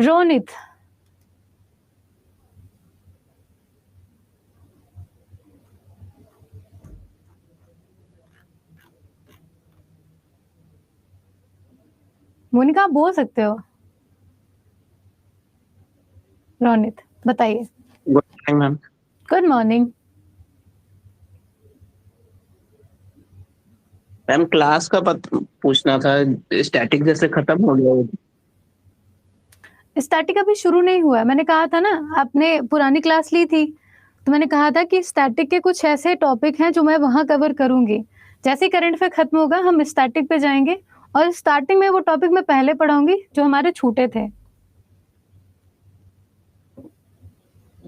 रोनित। मोनिका आप बोल सकते हो। रोनित बताइए। Good morning ma'am. Good morning. Ma'am class का पूछना था, स्टैटिक जैसे खत्म हो गया। स्टैटिक अभी शुरू नहीं हुआ है, मैंने कहा था ना, आपने पुरानी क्लास ली थी तो मैंने कहा था कि स्टैटिक के कुछ ऐसे टॉपिक हैं जो मैं वहां कवर करूंगी। जैसे ही करंट अफेयर खत्म होगा हम स्टैटिक पे जाएंगे, और स्टार्टिंग में वो टॉपिक मैं पहले पढ़ाऊंगी जो हमारे छूटे थे।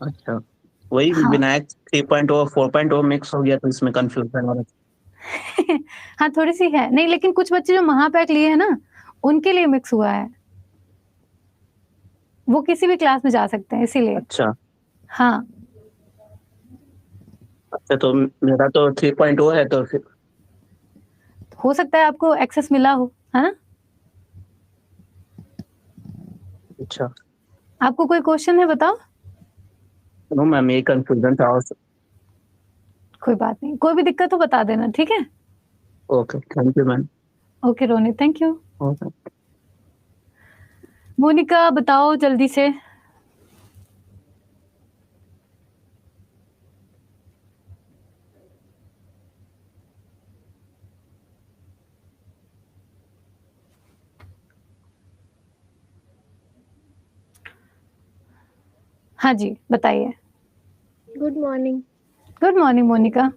अच्छा, वही हाँ। विनायक 3.0 और 4.0 मिक्स हो गया तो इसमें कंफ्यूजन हो रहा हाँ थोड़ी सी है, नहीं लेकिन कुछ बच्चे जो महापैक लिए हैं ना, उनके लिए मिक्स हुआ है, वो किसी भी क्लास में जा सकते हैं इसीलिए। अच्छा हाँ, अच्छा, तो मेरा तो 3.0 है तो फिर हो सकता है आपको एक्सेस मिला हो, है ना? अच्छा। आपको कोई क्वेश्चन है, बताओ। नो मैम, ये कंफ्यूजन था और कोई बात नहीं, कोई भी दिक्कत हो बता देना, ठीक है? Okay, thank you ma'am. Okay Ronit, thank you. Okay. Monika बताओ जल्दी से। हाँ जी बताइए। Good morning. Good morning Monika.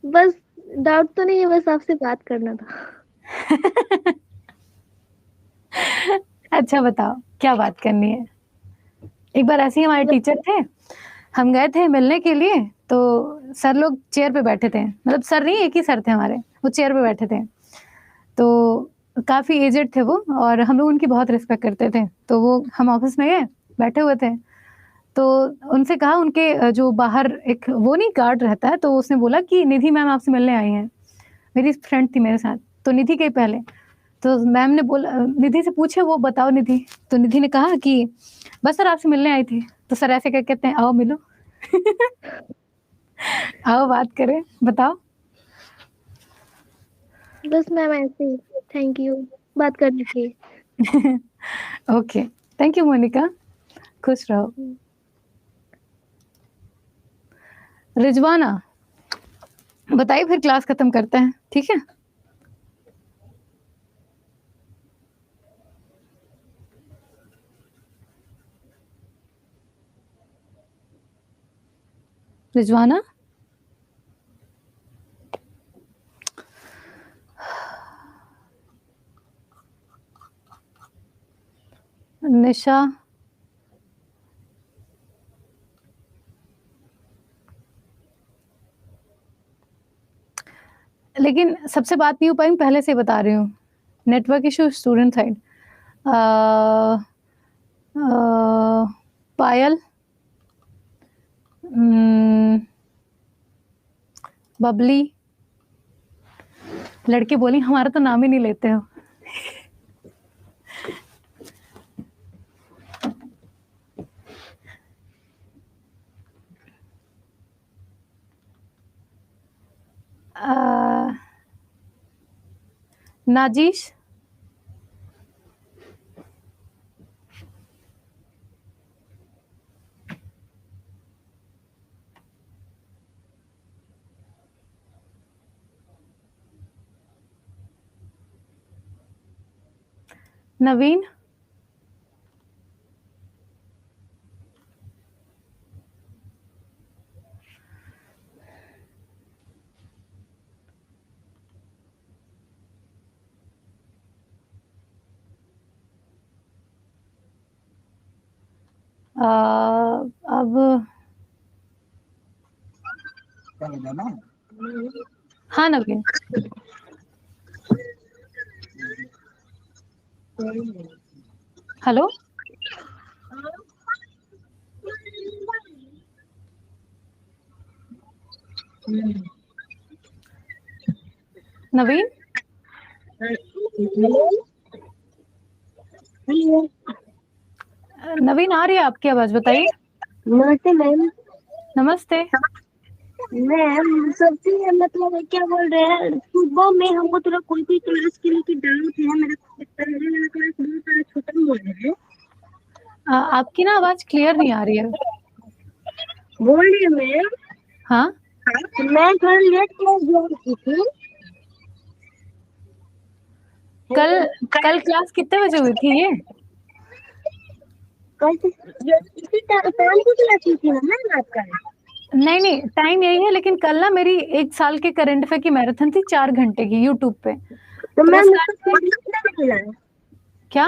बस डाउट तो नहीं है, बस आपसे बात करना था। अच्छा बताओ क्या बात करनी है। एक बार ऐसे ही हमारे टीचर थे, हम गए थे मिलने के लिए, तो सर लोग चेयर पे बैठे थे, मतलब सर नहीं, एक ही सर थे हमारे, वो चेयर पे बैठे थे। तो काफ़ी एजेड थे वो, और हम लोग उनकी बहुत रिस्पेक्ट करते थे। तो वो हम ऑफिस में गए, बैठे हुए थे, तो उनसे कहा, उनके जो बाहर एक वो नहीं गार्ड रहता है, तो उसने बोला कि निधि मैम आपसे मिलने आई हैं। मेरी फ्रेंड थी मेरे साथ, तो निधि गई पहले। तो मैम ने बोला, निधि से पूछे वो बताओ निधि। तो निधि ने कहा कि बस सर आपसे मिलने आई थी। तो सर ऐसे करके कहते हैं आओ मिलो। आओ बात करें, बताओ। बस मैम ऐसे ही, थैंक यू बात करने के लिए। ओके, थैंक यू मोनिका, खुश रहो। रिजवाना बताइए, फिर क्लास खत्म करते हैं, ठीक है? रिजवाना, निशा, लेकिन सबसे बात नहीं हो पाई, पहले से बता रही हूँ। Network issue student side. Payal, Babli, लड़के बोली हमारा तो नाम ही नहीं लेते हो। नाजिश, नवीन, अब हाँ नवीन, हेलो, नवीन, नवीन आ रही है आपकी आवाज, बताइए। नमस्ते मैम। नमस्ते। मैम सबसे मतलब क्या बोल रहे हैं, सुबह में हमको थोड़ा कोई क्लास के लिए डाउट है। मेरा क्लास बहुत सारा छोटा हो रहा है। आपकी ना आवाज क्लियर नहीं आ रही है। बोल रही है मैम। हाँ, मैं थोड़ा लेट क्लास ज्वाइन की थी। कल क्लास कितने बजे हुई थी ये? कल इसी टाइम को क्लास थी ना आपका? नहीं, टाइम यही है, लेकिन कल ना मेरी 1 साल के करंट अफेयर की मैराथन थी 4 घंटे की यूट्यूब पे। तो वो मैम start उसका हुई- PDF कितना मिला है? क्या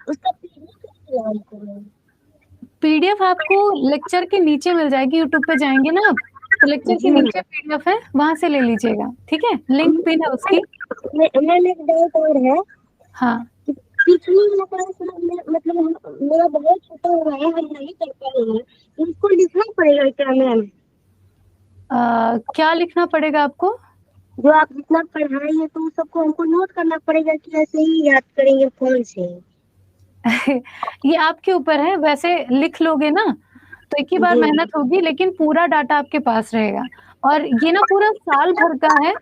उसका PDF कितना मिला हमको? पीडीएफ आपको लेक्चर के नीचे मिल जाएगी, यूट्यूब पे जाएंगे ना आप, तो लेक्चर के नीचे पीडीएफ है, वहां से ले लीजिएगा, ठीक है? लिंक पिन है उसकी। मैम एक डाउट और है। हाँ, पिछली वाला क्लास में मतलब मेरा बहुत छोटा हुआ है, हम नहीं कर पाएंगे। इसको लिखना पड़ेगा क्या मैम? क्या लिखना पड़ेगा आपको? जो आप जितना पढ़ाए हैं तो उस सबको हमको नोट करना पड़ेगा कि ऐसे ही याद करेंगे फोन से? ये आपके ऊपर है, वैसे लिख लोगे ना तो एक ही बार जी। मेहनत होगी, लेकिन पूरा डाटा आपके पास रहेगा। और ये ना पूरा साल भर का है,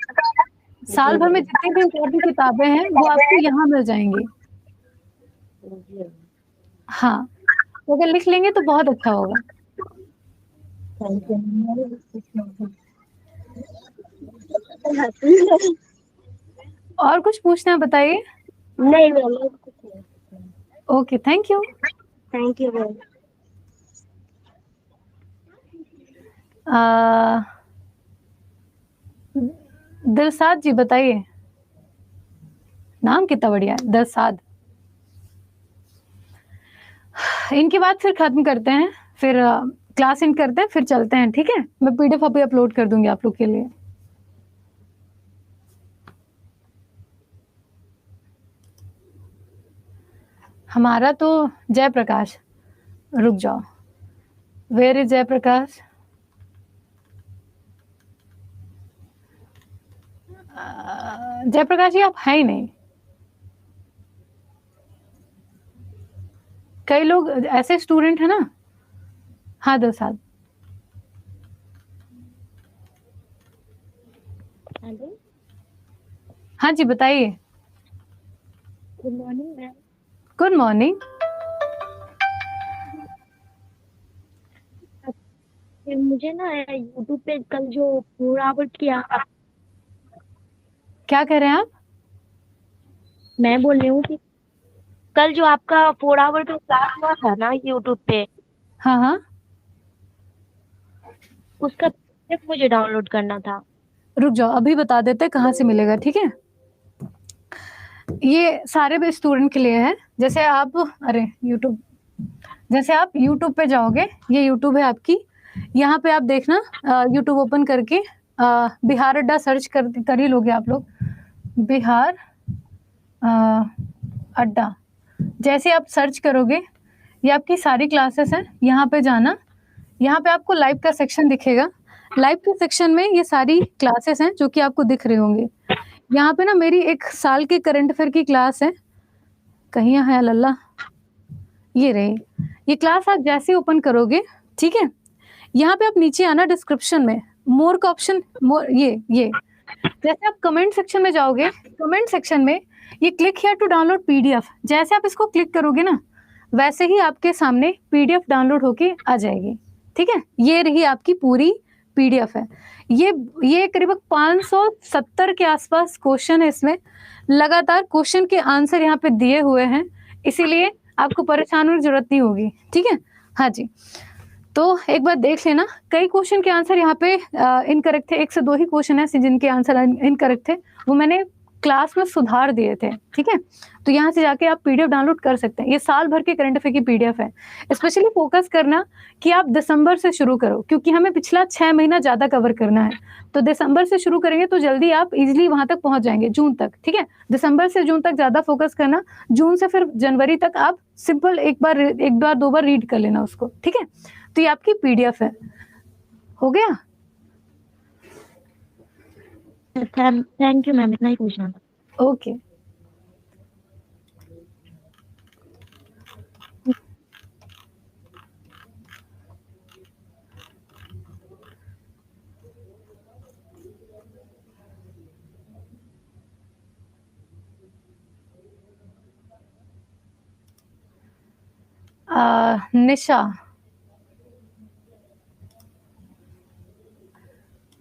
साल भर में जितनी भी इम्पोर्टेंट किताबें हैं वो आपको यहाँ मिल जाएंगी। हाँ, तो अगर लिख लेंगे तो बहुत अच्छा होगा। और कुछ पूछना है बताइए। नहीं मैम और कुछ नहीं। Okay, thank you. Thank you ma'am. Dilshad ji बताइए, नाम कितना बढ़िया है, दिलसाद। इनकी बात फिर खत्म करते हैं, फिर क्लास एंड करते हैं, फिर चलते हैं, ठीक है? मैं पीडीएफ अभी अपलोड कर दूंगी आप लोग के लिए। हमारा तो जयप्रकाश, रुक जाओ, वेयर इज जयप्रकाश? जयप्रकाश जी आप है ही नहीं। कई लोग ऐसे स्टूडेंट है ना। हाँ दिलसाद, हेलो, हाँ जी बताइए। Good morning ma'am. Good morning. मुझे ना यूट्यूब पे कल जो पूरा किया। क्या कह रहे हैं आप? मैं बोल रही हूँ कि कल जो आपका 4 आवर का क्लास हुआ था ना यूट्यूब पे, हाँ हाँ, उसका PDF मुझे डाउनलोड करना था। रुक जाओ, अभी बता देते कहाँ से मिलेगा, ठीक है? ये सारे भी स्टूडेंट के लिए है। जैसे आप जैसे आप यूट्यूब पे जाओगे, ये यूट्यूब है आपकी, यहाँ पे आप देखना यूट्यूब ओपन करके बिहार अड्डा सर्च कर ही लोगे आप लोग, बिहार अड्डा। जैसे आप सर्च करोगे, ये आपकी सारी क्लासेस हैं, यहाँ पे जाना, यहाँ पे आपको लाइव का सेक्शन दिखेगा। लाइव के सेक्शन में ये सारी क्लासेस हैं जो कि आपको दिख रहे होंगे। यहाँ पे ना मेरी 1 साल के करंट अफेयर की क्लास है, कहीं है लल्ला, ये रही। ये क्लास आप जैसे ओपन करोगे, ठीक है, यहाँ पे आप नीचे आना, डिस्क्रिप्शन में मोर का ऑप्शन, मोर ये जैसे आप कमेंट सेक्शन में जाओगे, कमेंट सेक्शन में ये click here to download PDF, जैसे आप इसको क्लिक करोगे ना, वैसे ही आपके सामने पीडीएफ डाउनलोड होके आ जाएगी। ठीक है, ये रही आपकी पूरी पीडीएफ है। ये करीब 570 के आसपास क्वेश्चन है इसमें, लगातार क्वेश्चन के आंसर यहाँ पे दिए हुए हैं, इसीलिए आपको परेशान होने की जरूरत नहीं होगी। ठीक है, हाँ जी, तो एक बार देख लेना। कई क्वेश्चन के आंसर यहाँ पे इनकरेक्ट थे, 1 से 2 ही क्वेश्चन है जिनके आंसर इनकरेक्ट थे, वो मैंने क्लास में सुधार दिए थे। ठीक है, तो यहाँ से जाके आप पीडीएफ डाउनलोड कर सकते हैं। ये साल भर के करंट अफेयर की पीडीएफ है। स्पेशली फोकस करना कि आप दिसंबर से शुरू करो, क्योंकि हमें पिछला 6 महीना ज्यादा कवर करना है, तो दिसंबर से शुरू करेंगे तो जल्दी आप इजिली वहां तक पहुंच जाएंगे, जून तक। ठीक है, दिसंबर से जून तक ज्यादा फोकस करना, जून से फिर जनवरी तक आप सिंपल एक बार 2 बार रीड कर लेना उसको। ठीक है, तो ये आपकी पीडीएफ है। हो गया? थैंक यू मैम, इतना ही पूछना था। ओके,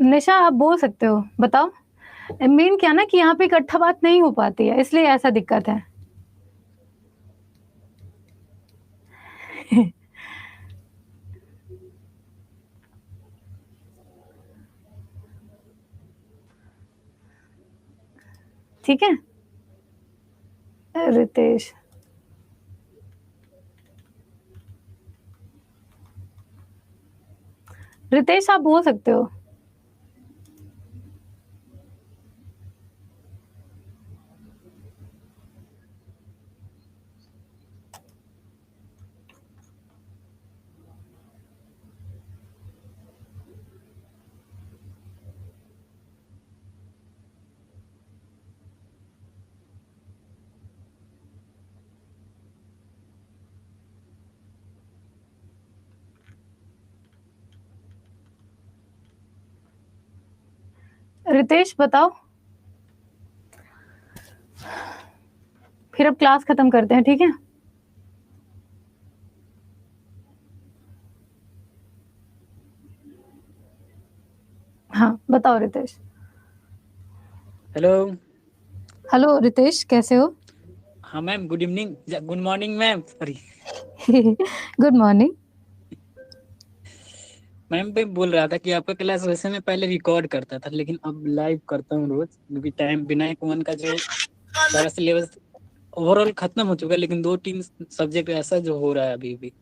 निशा आप बोल सकते हो, बताओ। मेन क्या ना कि यहाँ पे इकट्ठा बात नहीं हो पाती है, इसलिए ऐसा दिक्कत है। ठीक है, रितेश, रितेश आप बोल सकते हो। रितेश बताओ, फिर अब क्लास खत्म करते हैं। ठीक है, हाँ बताओ रितेश। हेलो। हेलो रितेश, कैसे हो? हाँ ma'am, good evening, good morning ma'am, sorry. Good morning ma'am पे बोल रहा था कि आपका क्लास वैसे मैं पहले रिकॉर्ड करता था, लेकिन अब लाइव करता हूँ रोज, क्योंकि टाइम विनायक वन का जो सारा सिलेबस ओवरऑल खत्म हो चुका है, लेकिन 2-3 सब्जेक्ट ऐसा जो हो रहा है अभी भी।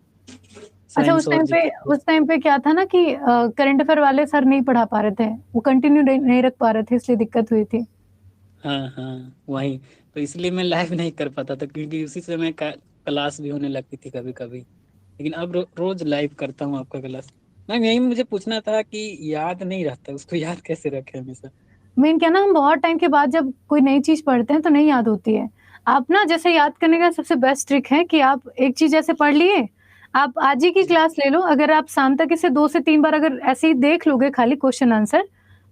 अच्छा, उस टाइम पे क्या था ना कि करंट अफेयर वाले सर नहीं पढ़ा पा रहे थे, वो कंटिन्यू नहीं रख पा रहे थे, इसलिए दिक्कत हुई थी। हाँ वही तो, इसलिए मैं लाइव नहीं कर पाता था, क्योंकि उसी समय क्लास भी होने लगती थी कभी कभी, लेकिन अब रोज लाइव करता हूँ आपका क्लास। मैम यही मुझे पूछना था कि याद नहीं रहता, उसको याद कैसे रखें हमेशा? मेन क्या ना, हम बहुत टाइम के बाद जब कोई नई चीज पढ़ते हैं तो नहीं याद होती है। आप ना जैसे याद करने का सबसे बेस्ट ट्रिक है कि आप एक चीज ऐसे पढ़ लिए, आप आज ही की क्लास ले लो, अगर आप शाम तक इसे 2 से 3 बार अगर ऐसे ही देख लोगे खाली क्वेश्चन आंसर,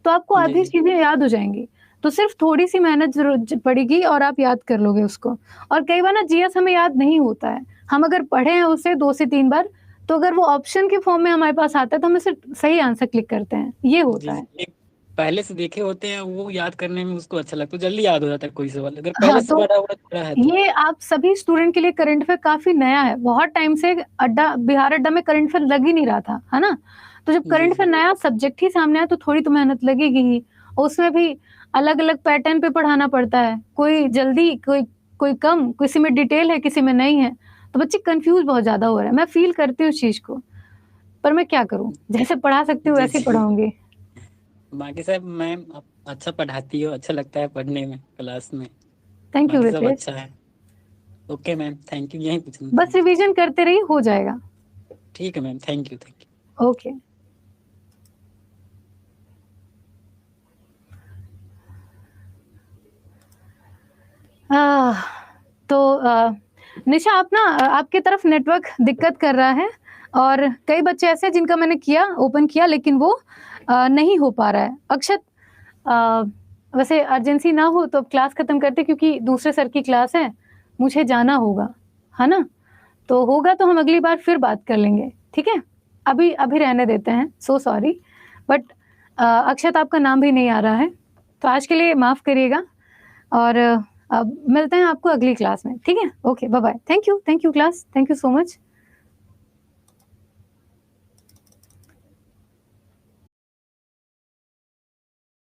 तो आपको आधी चीजें याद हो जाएंगी। तो सिर्फ थोड़ी सी मेहनत जरूर पड़ेगी और आप याद कर लोगे उसको। और कई बार ना जीएस हमें याद नहीं होता है, हम अगर पढ़े हैं उसे 2 से 3 बार, तो अगर वो ऑप्शन के फॉर्म में हमारे पास आता है तो हम सिर्फ सही आंसर क्लिक करते हैं, ये होता है। पहले से देखे होते हैं वो याद करने में उसको अच्छा लगता है, जल्दी याद हो जाता है कोई सवाल, अगर पहले से पढ़ा हुआ है तो। ये आप सभी स्टूडेंट के लिए करंट अफेयर काफी नया है, बहुत टाइम से बिहार अड्डा में करंट अफेयर लग ही नहीं रहा था, है ना। तो जब करंट अफेयर नया सब्जेक्ट ही सामने आया तो थोड़ी तो मेहनत लगेगी ही, और उसमें भी अलग अलग पैटर्न पे पढ़ाना पड़ता है, कोई जल्दी, कोई कोई कम, किसी में डिटेल है, किसी में नहीं है, तो बच्चे कंफ्यूज बहुत ज्यादा हो रहे हैं। मैं फील करती हूँ इस चीज को, पर मैं क्या करूँ, जैसे पढ़ा सकती हूँ जी वैसे ही जी। पढ़ाऊंगी। बाकी सब मैम आप अच्छा पढ़ाती हो, अच्छा लगता है पढ़ने में क्लास में। थैंक यू बाकी सब रितेश। अच्छा है। ओके मैम, थैंक यू, यही पूछना बस था। रिवीजन करते रहिए, हो जाएगा। ठीक है मैम, थैंक यू। ओके। तो निशा, आप ना आपके तरफ नेटवर्क दिक्कत कर रहा है, और कई बच्चे ऐसे हैं जिनका मैंने किया, ओपन किया, लेकिन वो नहीं हो पा रहा है। अक्षत, वैसे अर्जेंसी ना हो तो अब क्लास खत्म करते, क्योंकि दूसरे सर की क्लास है, मुझे जाना होगा, है ना? तो होगा तो हम अगली बार फिर बात कर लेंगे, ठीक है? अभी अभी रहने देते हैं, सो सॉरी, बट अक्षत आपका नाम भी नहीं आ रहा है, तो आज के लिए माफ़ करिएगा, और अब मिलते हैं आपको अगली क्लास में, ठीक है? Okay, bye bye. Thank you class, thank you so much.